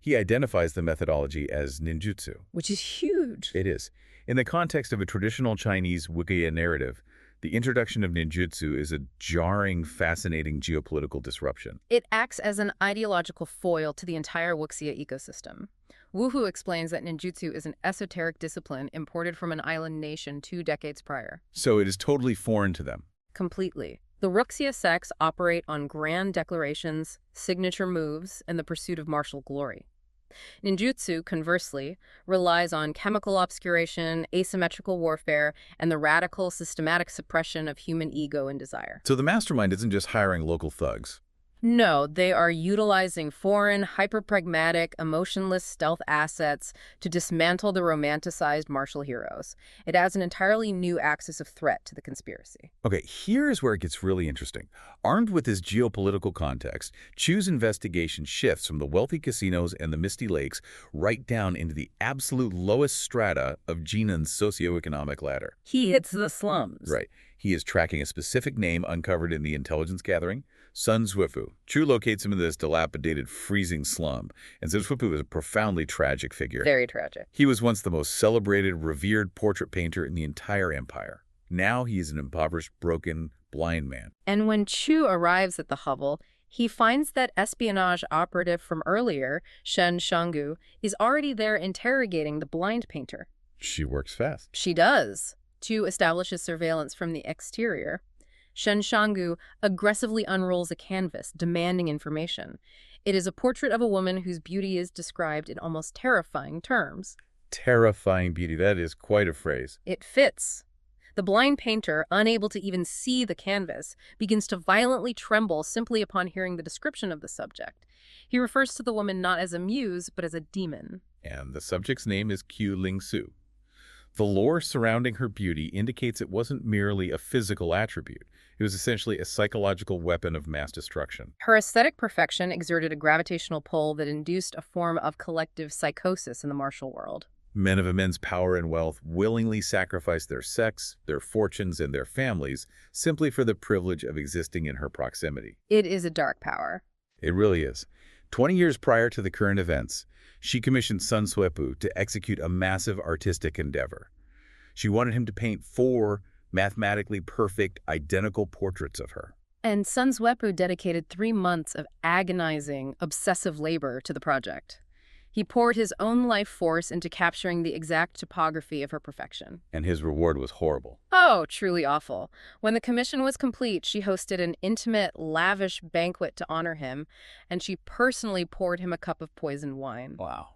He identifies the methodology as ninjutsu. Which is huge. It is. In the context of a traditional Chinese wuxia narrative, the introduction of ninjutsu is a jarring, fascinating geopolitical disruption. It acts as an ideological foil to the entire wuxia ecosystem. Wu Hu explains that ninjutsu is an esoteric discipline imported from an island nation 2 decades prior. So it is totally foreign to them. Completely. The wuxia sects operate on grand declarations, signature moves, and the pursuit of martial glory. Ninjutsu, conversely, relies on chemical obscuration, asymmetrical warfare, and the radical, systematic suppression of human ego and desire. So the mastermind isn't just hiring local thugs. No, they are utilizing foreign, hyper-pragmatic, emotionless stealth assets to dismantle the romanticized martial heroes. It adds an entirely new axis of threat to the conspiracy. Okay, here's where it gets really interesting. Armed with this geopolitical context, Chu's investigation shifts from the wealthy casinos and the misty lakes right down into the absolute lowest strata of Jinan's socioeconomic ladder. He hits the slums. Right. He is tracking a specific name uncovered in the intelligence gathering, Sun Zhuifu. Chu locates him in this dilapidated, freezing slum, and Zhuifu is a profoundly tragic figure. Very tragic. He was once the most celebrated, revered portrait painter in the entire empire. Now he is an impoverished, broken, blind man. And when Chu arrives at the hovel, he finds that espionage operative from earlier, Shen Shanggu, is already there interrogating the blind painter. She works fast. She does. Chu establishes surveillance from the exterior. Shen Shanggu aggressively unrolls a canvas, demanding information. It is a portrait of a woman whose beauty is described in almost terrifying terms. Terrifying beauty. That is quite a phrase. It fits. The blind painter, unable to even see the canvas, begins to violently tremble simply upon hearing the description of the subject. He refers to the woman not as a muse, but as a demon. And the subject's name is Chu Liuxiang. The lore surrounding her beauty indicates it wasn't merely a physical attribute. It was essentially a psychological weapon of mass destruction. Her aesthetic perfection exerted a gravitational pull that induced a form of collective psychosis in the martial world. Men of immense power and wealth willingly sacrificed their sex, their fortunes, and their families simply for the privilege of existing in her proximity. It is a dark power. It really is. 20 years prior to the current events, she commissioned Sun Zhuifu to execute a massive artistic endeavor. She wanted him to paint 4 mathematically perfect, identical portraits of her. And Sun Zhuifu dedicated 3 months of agonizing, obsessive labor to the project. He poured his own life force into capturing the exact topography of her perfection. And his reward was horrible. Oh, truly awful. When the commission was complete, she hosted an intimate, lavish banquet to honor him, and she personally poured him a cup of poisoned wine. Wow.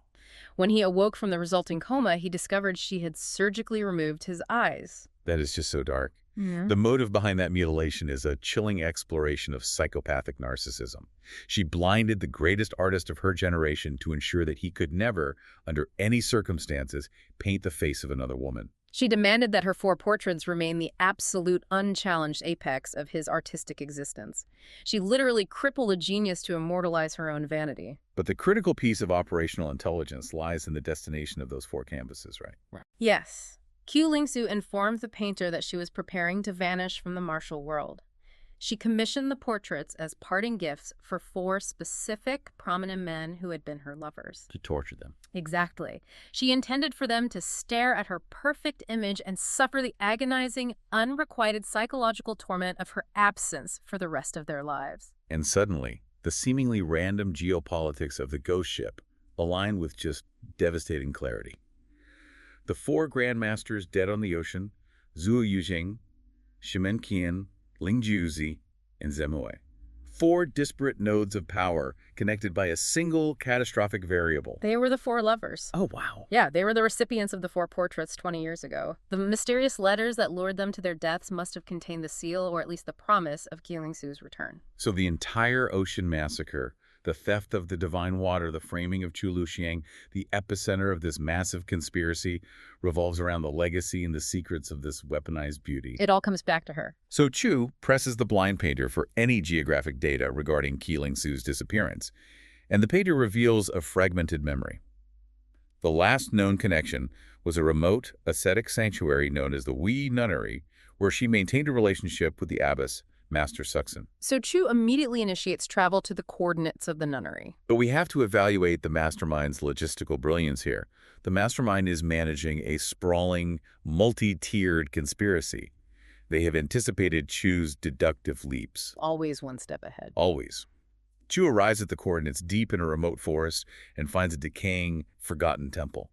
When he awoke from the resulting coma, he discovered she had surgically removed his eyes. That is just so dark. Yeah. The motive behind that mutilation is a chilling exploration of psychopathic narcissism. She blinded the greatest artist of her generation to ensure that he could never, under any circumstances, paint the face of another woman. She demanded that her 4 portraits remain the absolute, unchallenged apex of his artistic existence. She literally crippled a genius to immortalize her own vanity. But the critical piece of operational intelligence lies in the destination of those 4 canvases, right? Yes. Chu Liuxiang informed the painter that she was preparing to vanish from the martial world. She commissioned the portraits as parting gifts for 4 specific, prominent men who had been her lovers. To torture them. Exactly. She intended for them to stare at her perfect image and suffer the agonizing, unrequited psychological torment of her absence for the rest of their lives. And suddenly, the seemingly random geopolitics of the ghost ship aligned with just devastating clarity. The 4 grandmasters dead on the ocean, Chu Liuxiang, Shimen Qian, Ling Jiuzi, and Zemoe. 4 disparate nodes of power connected by a single catastrophic variable. They were the 4 lovers. Oh, wow. Yeah, they were the recipients of the 4 portraits 20 years ago. The mysterious letters that lured them to their deaths must have contained the seal, or at least the promise, of Chu Liuxiang's return. So the entire ocean massacre, the theft of the divine water, the framing of Chu Liuxiang, the epicenter of this massive conspiracy, revolves around the legacy and the secrets of this weaponized beauty. It all comes back to her. So Chu presses the blind painter for any geographic data regarding Chu Liuxiang's disappearance, and the painter reveals a fragmented memory. The last known connection was a remote, ascetic sanctuary known as the Wei Nunnery, where she maintained a relationship with the abbess, Master Suxin. So Chu immediately initiates travel to the coordinates of the nunnery. But we have to evaluate the mastermind's logistical brilliance here. The mastermind is managing a sprawling, multi-tiered conspiracy. They have anticipated Chu's deductive leaps. Always one step ahead. Always. Chu arrives at the coordinates deep in a remote forest and finds a decaying, forgotten temple.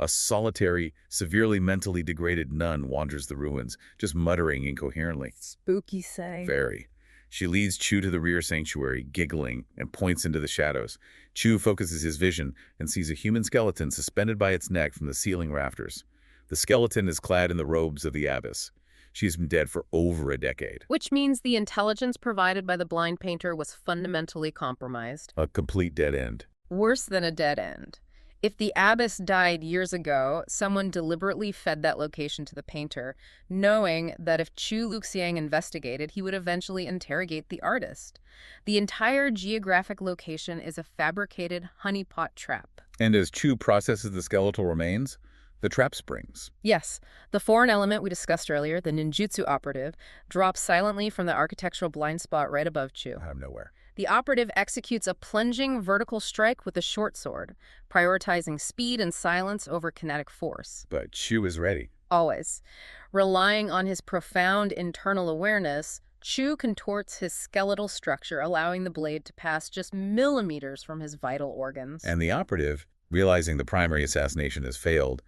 A solitary, severely mentally degraded nun wanders the ruins, just muttering incoherently. Spooky say. Very. She leads Chu to the rear sanctuary, giggling, and points into the shadows. Chu focuses his vision and sees a human skeleton suspended by its neck from the ceiling rafters. The skeleton is clad in the robes of the abbess. She has been dead for over a decade. Which means the intelligence provided by the blind painter was fundamentally compromised. A complete dead end. Worse than a dead end. If the abbess died years ago, someone deliberately fed that location to the painter, knowing that if Chu Liuxiang investigated, he would eventually interrogate the artist. The entire geographic location is a fabricated honeypot trap. And as Chu processes the skeletal remains, the trap springs. Yes, the foreign element we discussed earlier, the ninjutsu operative, drops silently from the architectural blind spot right above Chu. Out of nowhere. The operative executes a plunging vertical strike with a short sword, prioritizing speed and silence over kinetic force. But Chu is ready. Always. Relying on his profound internal awareness, Chu contorts his skeletal structure, allowing the blade to pass just millimeters from his vital organs. And the operative, realizing the primary assassination has failed,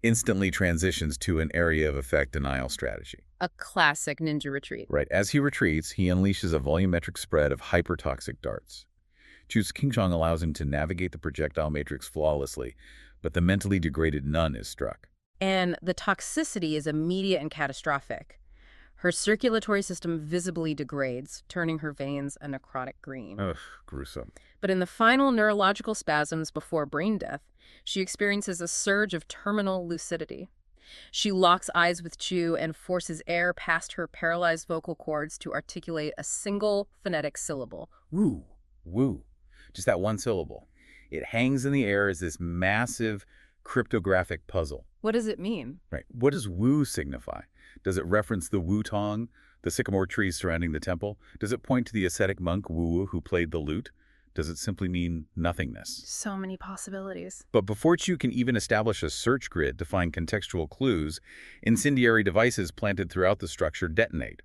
instantly transitions to an area of effect denial strategy. A classic ninja retreat. Right. As he retreats, he unleashes a volumetric spread of hypertoxic darts. Chu's Qinggong allows him to navigate the projectile matrix flawlessly, but the mentally degraded nun is struck. And the toxicity is immediate and catastrophic. Her circulatory system visibly degrades, turning her veins a necrotic green. Ugh, gruesome. But in the final neurological spasms before brain death, she experiences a surge of terminal lucidity. She locks eyes with Chu and forces air past her paralyzed vocal cords to articulate a single phonetic syllable. Woo. Woo. Just that one syllable. It hangs in the air as this massive cryptographic puzzle. What does it mean? Right. What does woo signify? Does it reference the Wu-Tong, the sycamore trees surrounding the temple? Does it point to the ascetic monk Wu who played the lute? Does it simply mean nothingness? So many possibilities. But before Chu can even establish a search grid to find contextual clues, incendiary devices planted throughout the structure detonate.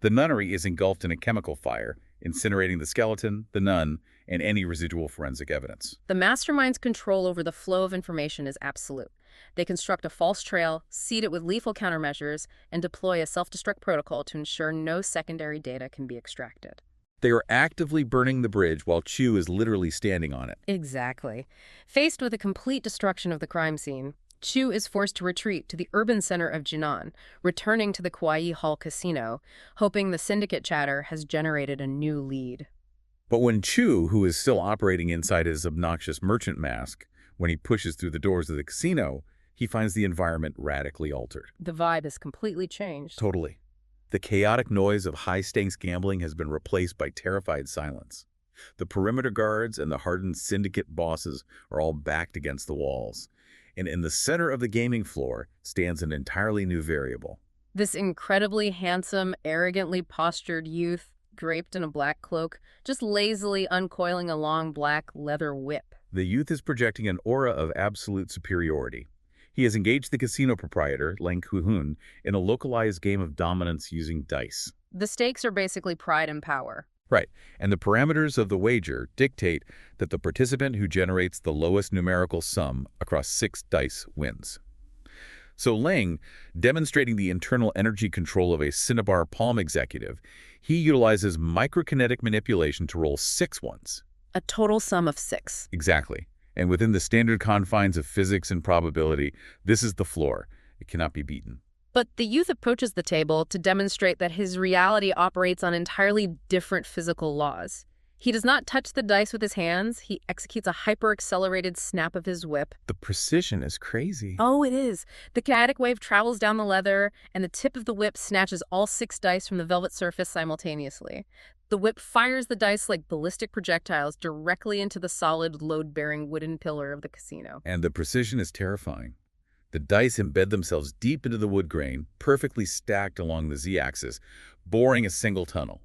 The nunnery is engulfed in a chemical fire, incinerating the skeleton, the nun, and any residual forensic evidence. The mastermind's control over the flow of information is absolute. They construct a false trail, seed it with lethal countermeasures, and deploy a self-destruct protocol to ensure no secondary data can be extracted. They are actively burning the bridge while Chu is literally standing on it. Exactly. Faced with a complete destruction of the crime scene, Chu is forced to retreat to the urban center of Jinan, returning to the Kauai Hall Casino, hoping the syndicate chatter has generated a new lead. But when Chu, who is still operating inside his obnoxious merchant mask, when he pushes through the doors of the casino, he finds the environment radically altered. The vibe has completely changed. Totally. The chaotic noise of high-stakes gambling has been replaced by terrified silence. The perimeter guards and the hardened syndicate bosses are all backed against the walls. And in the center of the gaming floor stands an entirely new variable. This incredibly handsome, arrogantly postured youth, draped in a black cloak, just lazily uncoiling a long black leather whip. The youth is projecting an aura of absolute superiority. He has engaged the casino proprietor, Lang Kuhun, in a localized game of dominance using dice. The stakes are basically pride and power. Right, and the parameters of the wager dictate that the participant who generates the lowest numerical sum across 6 dice wins. So Lang, demonstrating the internal energy control of a Cinnabar Palm executive, he utilizes microkinetic manipulation to roll 6 ones. A total sum of 6. Exactly. And within the standard confines of physics and probability, this is the floor. It cannot be beaten. But the youth approaches the table to demonstrate that his reality operates on entirely different physical laws. He does not touch the dice with his hands. He executes a hyper-accelerated snap of his whip. The precision is crazy. Oh, it is. The kinetic wave travels down the leather, and the tip of the whip snatches all 6 dice from the velvet surface simultaneously. The whip fires the dice like ballistic projectiles directly into the solid, load-bearing wooden pillar of the casino. And the precision is terrifying. The dice embed themselves deep into the wood grain, perfectly stacked along the z-axis, boring a single tunnel.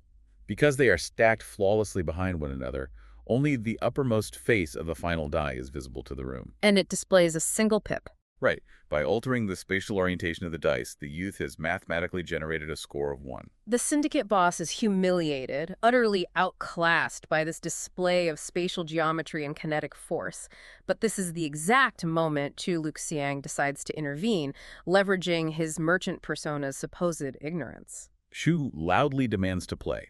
Because they are stacked flawlessly behind one another, only the uppermost face of the final die is visible to the room. And it displays a single pip. Right. By altering the spatial orientation of the dice, the youth has mathematically generated a score of 1. The syndicate boss is humiliated, utterly outclassed by this display of spatial geometry and kinetic force. But this is the exact moment Chu Liuxiang decides to intervene, leveraging his merchant persona's supposed ignorance. Chu loudly demands to play.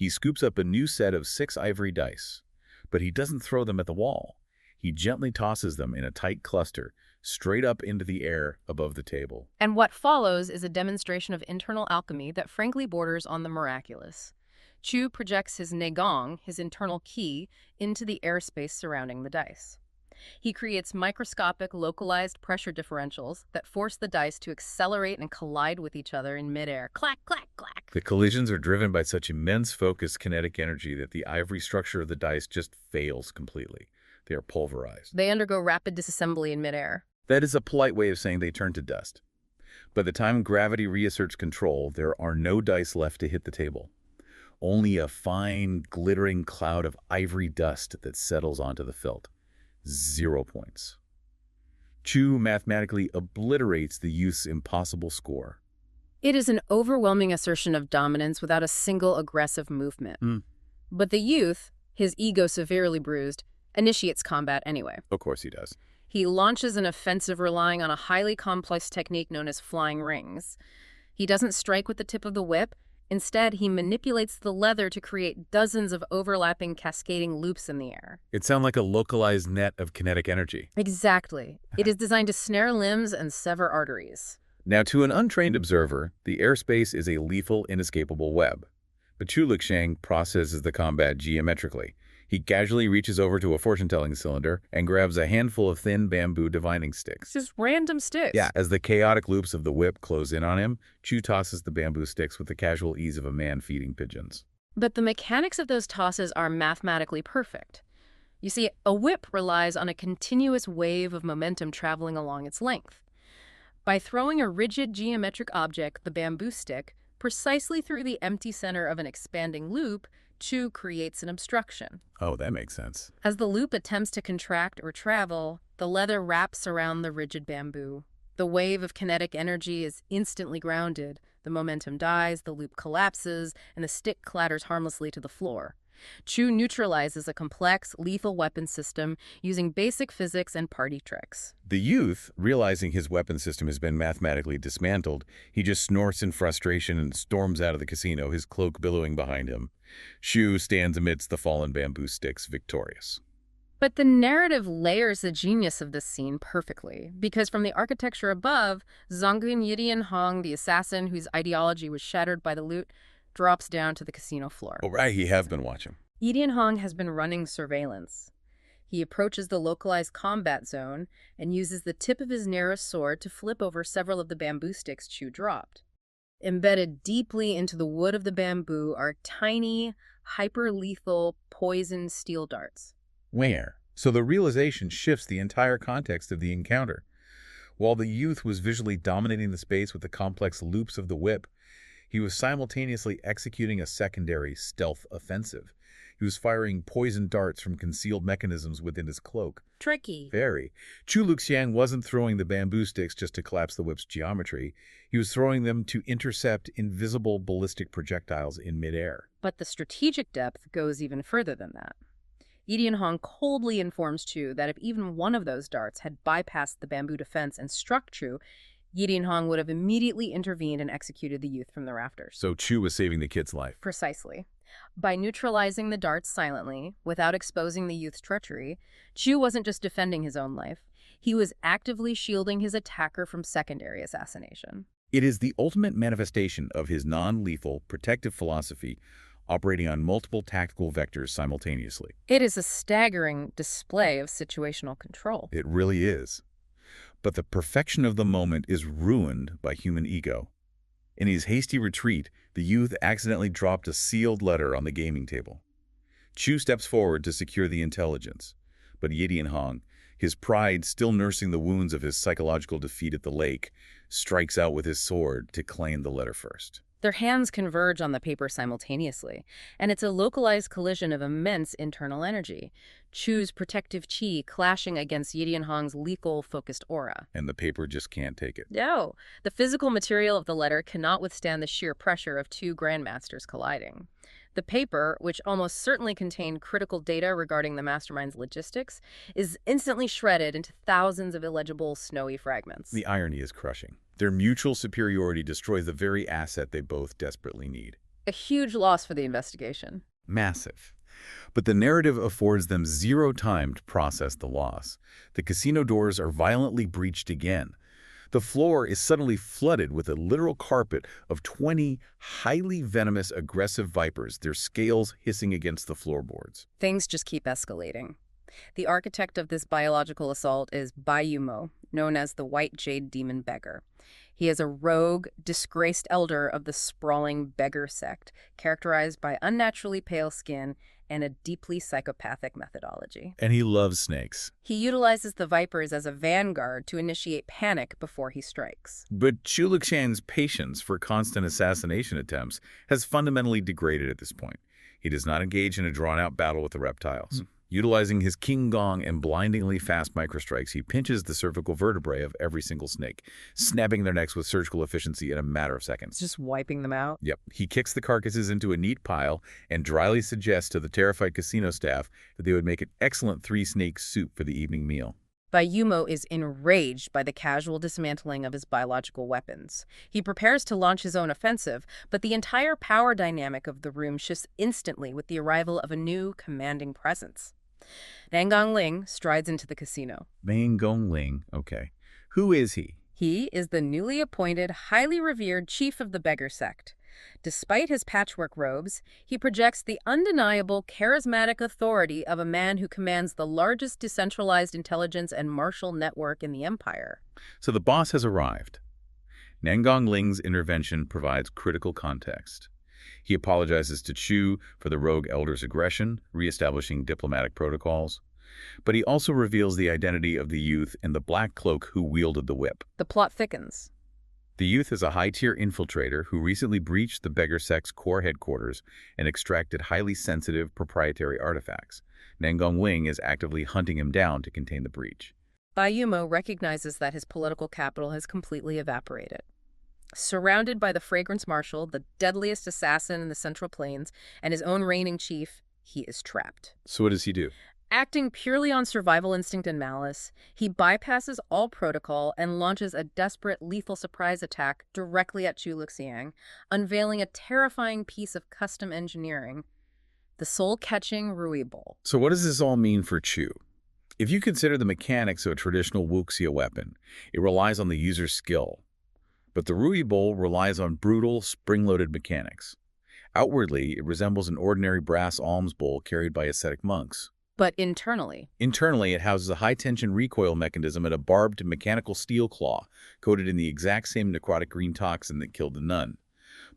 He scoops up a new set of 6 ivory dice, but he doesn't throw them at the wall. He gently tosses them in a tight cluster, straight up into the air above the table. And what follows is a demonstration of internal alchemy that frankly borders on the miraculous. Chu projects his Qinggong, his internal key, into the airspace surrounding the dice. He creates microscopic, localized pressure differentials that force the dice to accelerate and collide with each other in midair. Clack, clack, clack. The collisions are driven by such immense focused kinetic energy that the ivory structure of the dice just fails completely. They are pulverized. They undergo rapid disassembly in midair. That is a polite way of saying they turn to dust. By the time gravity reasserts control, there are no dice left to hit the table. Only a fine, glittering cloud of ivory dust that settles onto the felt. 0 points. Chu mathematically obliterates the youth's impossible score. It is an overwhelming assertion of dominance without a single aggressive movement. But the youth, his ego severely bruised, initiates combat anyway. Of course he does. He launches an offensive relying on a highly complex technique known as flying rings. He doesn't strike with the tip of the whip. Instead, he manipulates the leather to create dozens of overlapping, cascading loops in the air. It sounds like a localized net of kinetic energy. Exactly. It is designed to snare limbs and sever arteries. Now, to an untrained observer, the airspace is a lethal, inescapable web. But Chu Liuxiang processes the combat geometrically. He casually reaches over to a fortune-telling cylinder and grabs a handful of thin bamboo divining sticks. Just random sticks. Yeah, as the chaotic loops of the whip close in on him, Chu tosses the bamboo sticks with the casual ease of a man feeding pigeons. But the mechanics of those tosses are mathematically perfect. You see, a whip relies on a continuous wave of momentum traveling along its length. By throwing a rigid geometric object, the bamboo stick, precisely through the empty center of an expanding loop, Chu creates an obstruction. Oh, that makes sense. As the loop attempts to contract or travel, the leather wraps around the rigid bamboo. The wave of kinetic energy is instantly grounded. The momentum dies, the loop collapses, and the stick clatters harmlessly to the floor. Chu neutralizes a complex, lethal weapon system using basic physics and party tricks. The youth, realizing his weapon system has been mathematically dismantled, he just snorts in frustration and storms out of the casino, his cloak billowing behind him. Chu stands amidst the fallen bamboo sticks, victorious. But the narrative layers the genius of this scene perfectly, because from the architecture above, Zongun Yidian-hong, the assassin whose ideology was shattered by the loot, drops down to the casino floor. Oh, right, he has been watching. Yidian-hong has been running surveillance. He approaches the localized combat zone and uses the tip of his narrow sword to flip over several of the bamboo sticks Chu dropped. Embedded deeply into the wood of the bamboo are tiny, hyper-lethal, poison steel darts. Where? So the realization shifts the entire context of the encounter. While the youth was visually dominating the space with the complex loops of the whip, he was simultaneously executing a secondary stealth offensive. He was firing poison darts from concealed mechanisms within his cloak. Tricky. Very. Chu Liuxiang wasn't throwing the bamboo sticks just to collapse the whip's geometry. He was throwing them to intercept invisible ballistic projectiles in midair. But the strategic depth goes even further than that. Yidian-hong coldly informs Chu that if even one of those darts had bypassed the bamboo defense and struck Chu, Yidian-hong would have immediately intervened and executed the youth from the rafters. So Chu was saving the kid's life. Precisely. By neutralizing the darts silently, without exposing the youth's treachery, Chu wasn't just defending his own life. He was actively shielding his attacker from secondary assassination. It is the ultimate manifestation of his non-lethal, protective philosophy, operating on multiple tactical vectors simultaneously. It is a staggering display of situational control. It really is. But the perfection of the moment is ruined by human ego. In his hasty retreat, the youth accidentally dropped a sealed letter on the gaming table. Chu steps forward to secure the intelligence, but Yidian-hong, his pride still nursing the wounds of his psychological defeat at the lake, strikes out with his sword to claim the letter first. Their hands converge on the paper simultaneously, and it's a localized collision of immense internal energy. Chu's protective chi clashing against Yidian-hong's lethal, focused aura. And the paper just can't take it. No, the physical material of the letter cannot withstand the sheer pressure of two grandmasters colliding. The paper, which almost certainly contained critical data regarding the mastermind's logistics, is instantly shredded into thousands of illegible, snowy fragments. The irony is crushing. Their mutual superiority destroys the very asset they both desperately need. A huge loss for the investigation. Massive. But the narrative affords them zero time to process the loss. The casino doors are violently breached again. The floor is suddenly flooded with a literal carpet of 20 highly venomous, aggressive vipers, their scales hissing against the floorboards. Things just keep escalating. The architect of this biological assault is Bai Yumo, known as the White Jade Demon Beggar. He is a rogue, disgraced elder of the sprawling beggar sect, characterized by unnaturally pale skin and a deeply psychopathic methodology. And he loves snakes. He utilizes the vipers as a vanguard to initiate panic before he strikes. But Chu Liuxiang's patience for constant assassination attempts has fundamentally degraded at this point. He does not engage in a drawn-out battle with the reptiles. Utilizing his Qinggong and blindingly fast microstrikes, he pinches the cervical vertebrae of every single snake, snapping their necks with surgical efficiency in a matter of seconds. Just wiping them out. Yep. He kicks the carcasses into a neat pile and dryly suggests to the terrified casino staff that they would make an excellent three-snake soup for the evening meal. Bai Yumo is enraged by the casual dismantling of his biological weapons. He prepares to launch his own offensive, but the entire power dynamic of the room shifts instantly with the arrival of a new commanding presence. Nangang Ling strides into the casino. Nangang Ling, okay. Who is he? He is the newly appointed, highly revered chief of the beggar sect. Despite his patchwork robes, he projects the undeniable, charismatic authority of a man who commands the largest decentralized intelligence and martial network in the empire. So the boss has arrived. Nangang Ling's intervention provides critical context. He apologizes to Chu for the rogue elder's aggression, reestablishing diplomatic protocols. But he also reveals the identity of the youth in the black cloak who wielded the whip. The plot thickens. The youth is a high-tier infiltrator who recently breached the beggar sect's core headquarters and extracted highly sensitive proprietary artifacts. Nangang Ling is actively hunting him down to contain the breach. Bai Yumo recognizes that his political capital has completely evaporated. Surrounded by the Fragrance Marshal, the deadliest assassin in the Central Plains, and his own reigning chief, he is trapped. So what does he do? Acting purely on survival instinct and malice, he bypasses all protocol and launches a desperate, lethal surprise attack directly at Chu Liuxiang, unveiling a terrifying piece of custom engineering, the soul-catching Rui Bowl. So what does this all mean for Chu? If you consider the mechanics of a traditional wuxia weapon, it relies on the user's skill. But the Rui Bowl relies on brutal, spring-loaded mechanics. Outwardly, it resembles an ordinary brass alms bowl carried by ascetic monks. But internally? Internally, it houses a high-tension recoil mechanism and a barbed mechanical steel claw, coated in the exact same necrotic green toxin that killed the nun.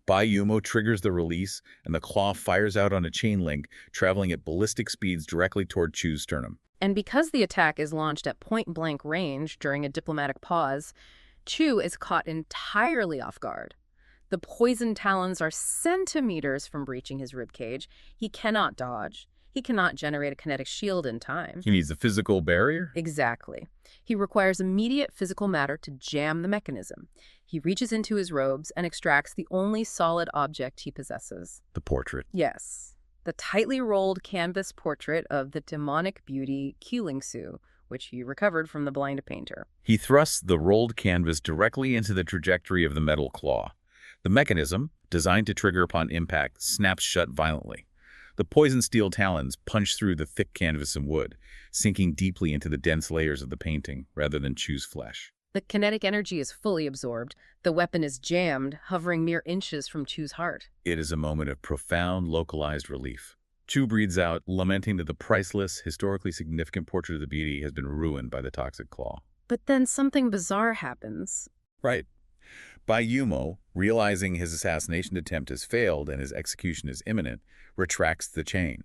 Bai Yumo triggers the release, and the claw fires out on a chain link, traveling at ballistic speeds directly toward Chu's sternum. And because the attack is launched at point-blank range during a diplomatic pause, Chu is caught entirely off guard. The poison talons are centimeters from breaching his ribcage. He cannot dodge. He cannot generate a kinetic shield in time. He needs a physical barrier? Exactly. He requires immediate physical matter to jam the mechanism. He reaches into his robes and extracts the only solid object he possesses. The portrait. Yes. The tightly rolled canvas portrait of the demonic beauty Qinggong, which he recovered from the blind painter. He thrusts the rolled canvas directly into the trajectory of the metal claw. The mechanism, designed to trigger upon impact, snaps shut violently. The poison steel talons punch through the thick canvas and wood, sinking deeply into the dense layers of the painting rather than Chu's flesh. The kinetic energy is fully absorbed. The weapon is jammed, hovering mere inches from Chu's heart. It is a moment of profound, localized relief. Chu breathes out, lamenting that the priceless, historically significant portrait of the beauty has been ruined by the toxic claw. But then something bizarre happens. Right. Bai Yumo, realizing his assassination attempt has failed and his execution is imminent, retracts the chain.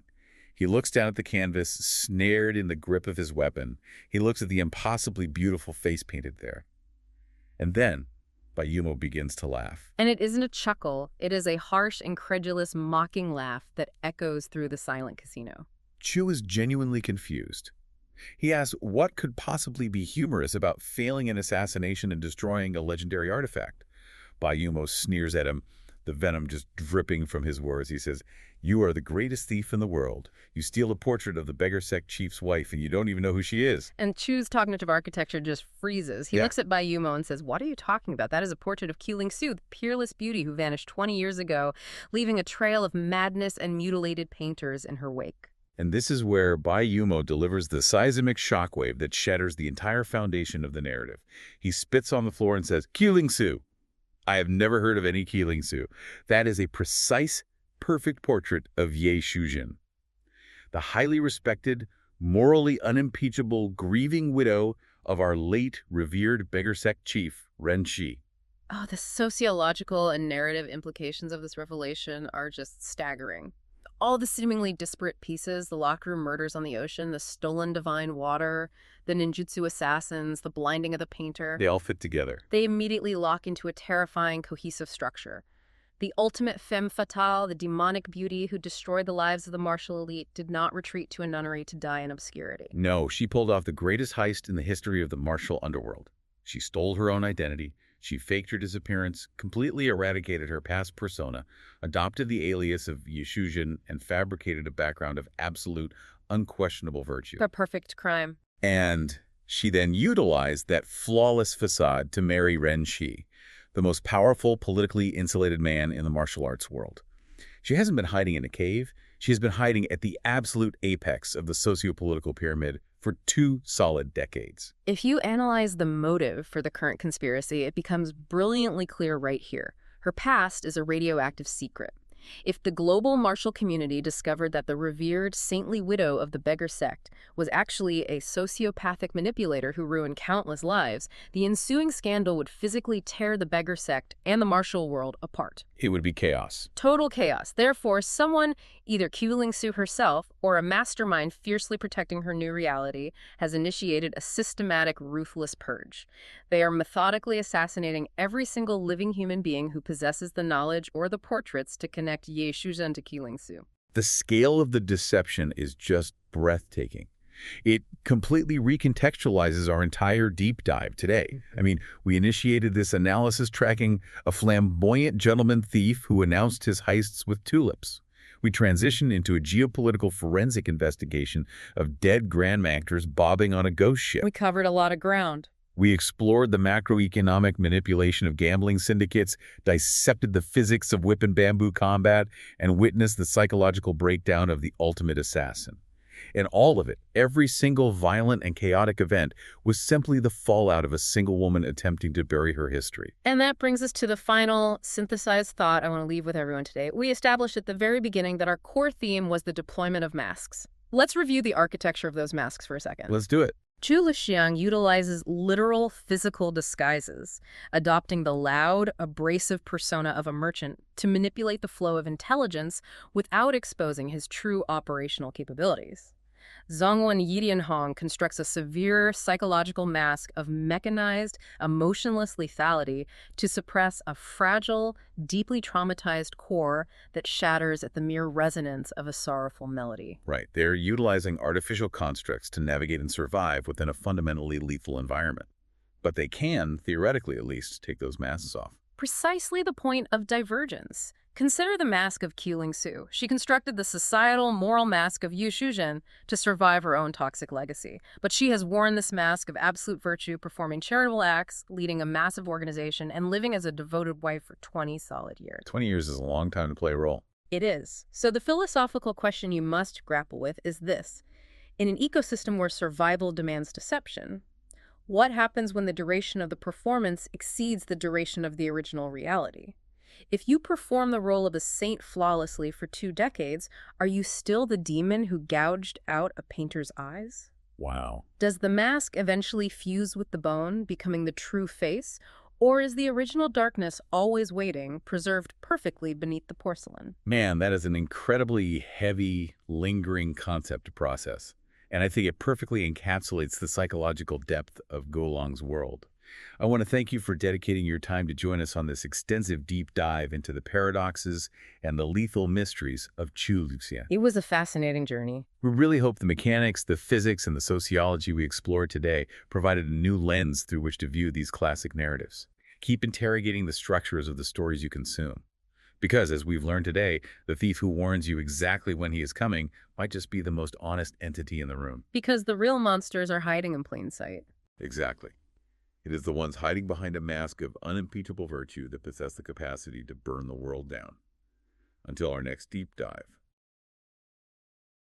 He looks down at the canvas, snared in the grip of his weapon. He looks at the impossibly beautiful face painted there. And then, Bai Yumo begins to laugh. And it isn't a chuckle. It is a harsh, incredulous, mocking laugh that echoes through the silent casino. Chu is genuinely confused. He asks what could possibly be humorous about failing an assassination and destroying a legendary artifact. Bai Yumo sneers at him. the venom just dripping from his words. He says, "You are the greatest thief in the world. You steal a portrait of the beggar sect chief's wife, and you don't even know who she is." And Chu's cognitive architecture just freezes. He Yeah. looks at Bai Yumo and says, "What are you talking about? That is a portrait of Qu Lingsu, the peerless beauty who vanished 20 years ago, leaving a trail of madness and mutilated painters in her wake." And this is where Bai Yumo delivers the seismic shockwave that shatters the entire foundation of the narrative. He spits on the floor and says, "Qu Lingsu. I have never heard of any Qu Lingsu. That is a precise, perfect portrait of Ye Shuzhen, the highly respected, morally unimpeachable, grieving widow of our late revered beggar sect chief, Ren Shi." Oh, the sociological and narrative implications of this revelation are just staggering. All the seemingly disparate pieces, the locker room murders on the ocean, the stolen divine water, the ninjutsu assassins, the blinding of the painter, They all fit together. they immediately lock into a terrifying, cohesive structure. The ultimate femme fatale, the demonic beauty who destroyed the lives of the martial elite, did not retreat to a nunnery to die in obscurity. No, she pulled off the greatest heist in the history of the martial underworld. She stole her own identity. She faked her disappearance, completely eradicated her past persona, adopted the alias of Ye Shuzhen, and fabricated a background of absolute, unquestionable virtue. The perfect crime. And she then utilized that flawless facade to marry Ren Shi, the most powerful, politically insulated man in the martial arts world. She hasn't been hiding in a cave. She has been hiding at the absolute apex of the socio-political pyramid for 2 solid decades. If you analyze the motive for the current conspiracy, it becomes brilliantly clear right here. Her past is a radioactive secret. If the global martial community discovered that the revered saintly widow of the beggar sect was actually a sociopathic manipulator who ruined countless lives, the ensuing scandal would physically tear the beggar sect and the martial world apart. It would be chaos. Total chaos. Therefore, someone, either Qu Lingsu herself or a mastermind fiercely protecting her new reality, has initiated a systematic, ruthless purge. They are methodically assassinating every single living human being who possesses the knowledge or the portraits to connect Ye Shuzhen to Qu Lingsu. The scale of the deception is just breathtaking. It completely recontextualizes our entire deep dive today. I mean, we initiated this analysis tracking a flamboyant gentleman thief who announced his heists with tulips. We transitioned into a geopolitical forensic investigation of dead grandmasters bobbing on a ghost ship. We covered a lot of ground. We explored the macroeconomic manipulation of gambling syndicates, dissected the physics of whip and bamboo combat, and witnessed the psychological breakdown of the ultimate assassin. And all of it, every single violent and chaotic event, was simply the fallout of a single woman attempting to bury her history. And that brings us to the final synthesized thought I want to leave with everyone today. We established at the very beginning that our core theme was the deployment of masks. Let's review the architecture of those masks for a second. Let's do it. Chu Liuxiang utilizes literal physical disguises, adopting the loud, abrasive persona of a merchant to manipulate the flow of intelligence without exposing his true operational capabilities. Zhongwen Yidianhong constructs a severe psychological mask of mechanized, emotionless lethality to suppress a fragile, deeply traumatized core that shatters at the mere resonance of a sorrowful melody. Right. They're utilizing artificial constructs to navigate and survive within a fundamentally lethal environment. But they can, theoretically at least, take those masks off. Precisely the point of divergence. Consider the mask of Qu Lingsu. She constructed the societal, moral mask of Ye Shuzhen to survive her own toxic legacy. But she has worn this mask of absolute virtue, performing charitable acts, leading a massive organization, and living as a devoted wife for 20 solid years. 20 years is a long time to play a role. It is. So the philosophical question you must grapple with is this. In an ecosystem where survival demands deception, what happens when the duration of the performance exceeds the duration of the original reality? If you perform the role of a saint flawlessly for 2 decades, are you still the demon who gouged out a painter's eyes? Wow. Does the mask eventually fuse with the bone, becoming the true face? Or is the original darkness always waiting, preserved perfectly beneath the porcelain? Man, that is an incredibly heavy, lingering concept to process. And I think it perfectly encapsulates the psychological depth of Golong's world. I want to thank you for dedicating your time to join us on this extensive deep dive into the paradoxes and the lethal mysteries of Chu Liuxiang. It was a fascinating journey. We really hope the mechanics, the physics, and the sociology we explored today provided a new lens through which to view these classic narratives. Keep interrogating the structures of the stories you consume. Because, as we've learned today, the thief who warns you exactly when he is coming might just be the most honest entity in the room. Because the real monsters are hiding in plain sight. Exactly. It is the ones hiding behind a mask of unimpeachable virtue that possess the capacity to burn the world down. Until our next deep dive.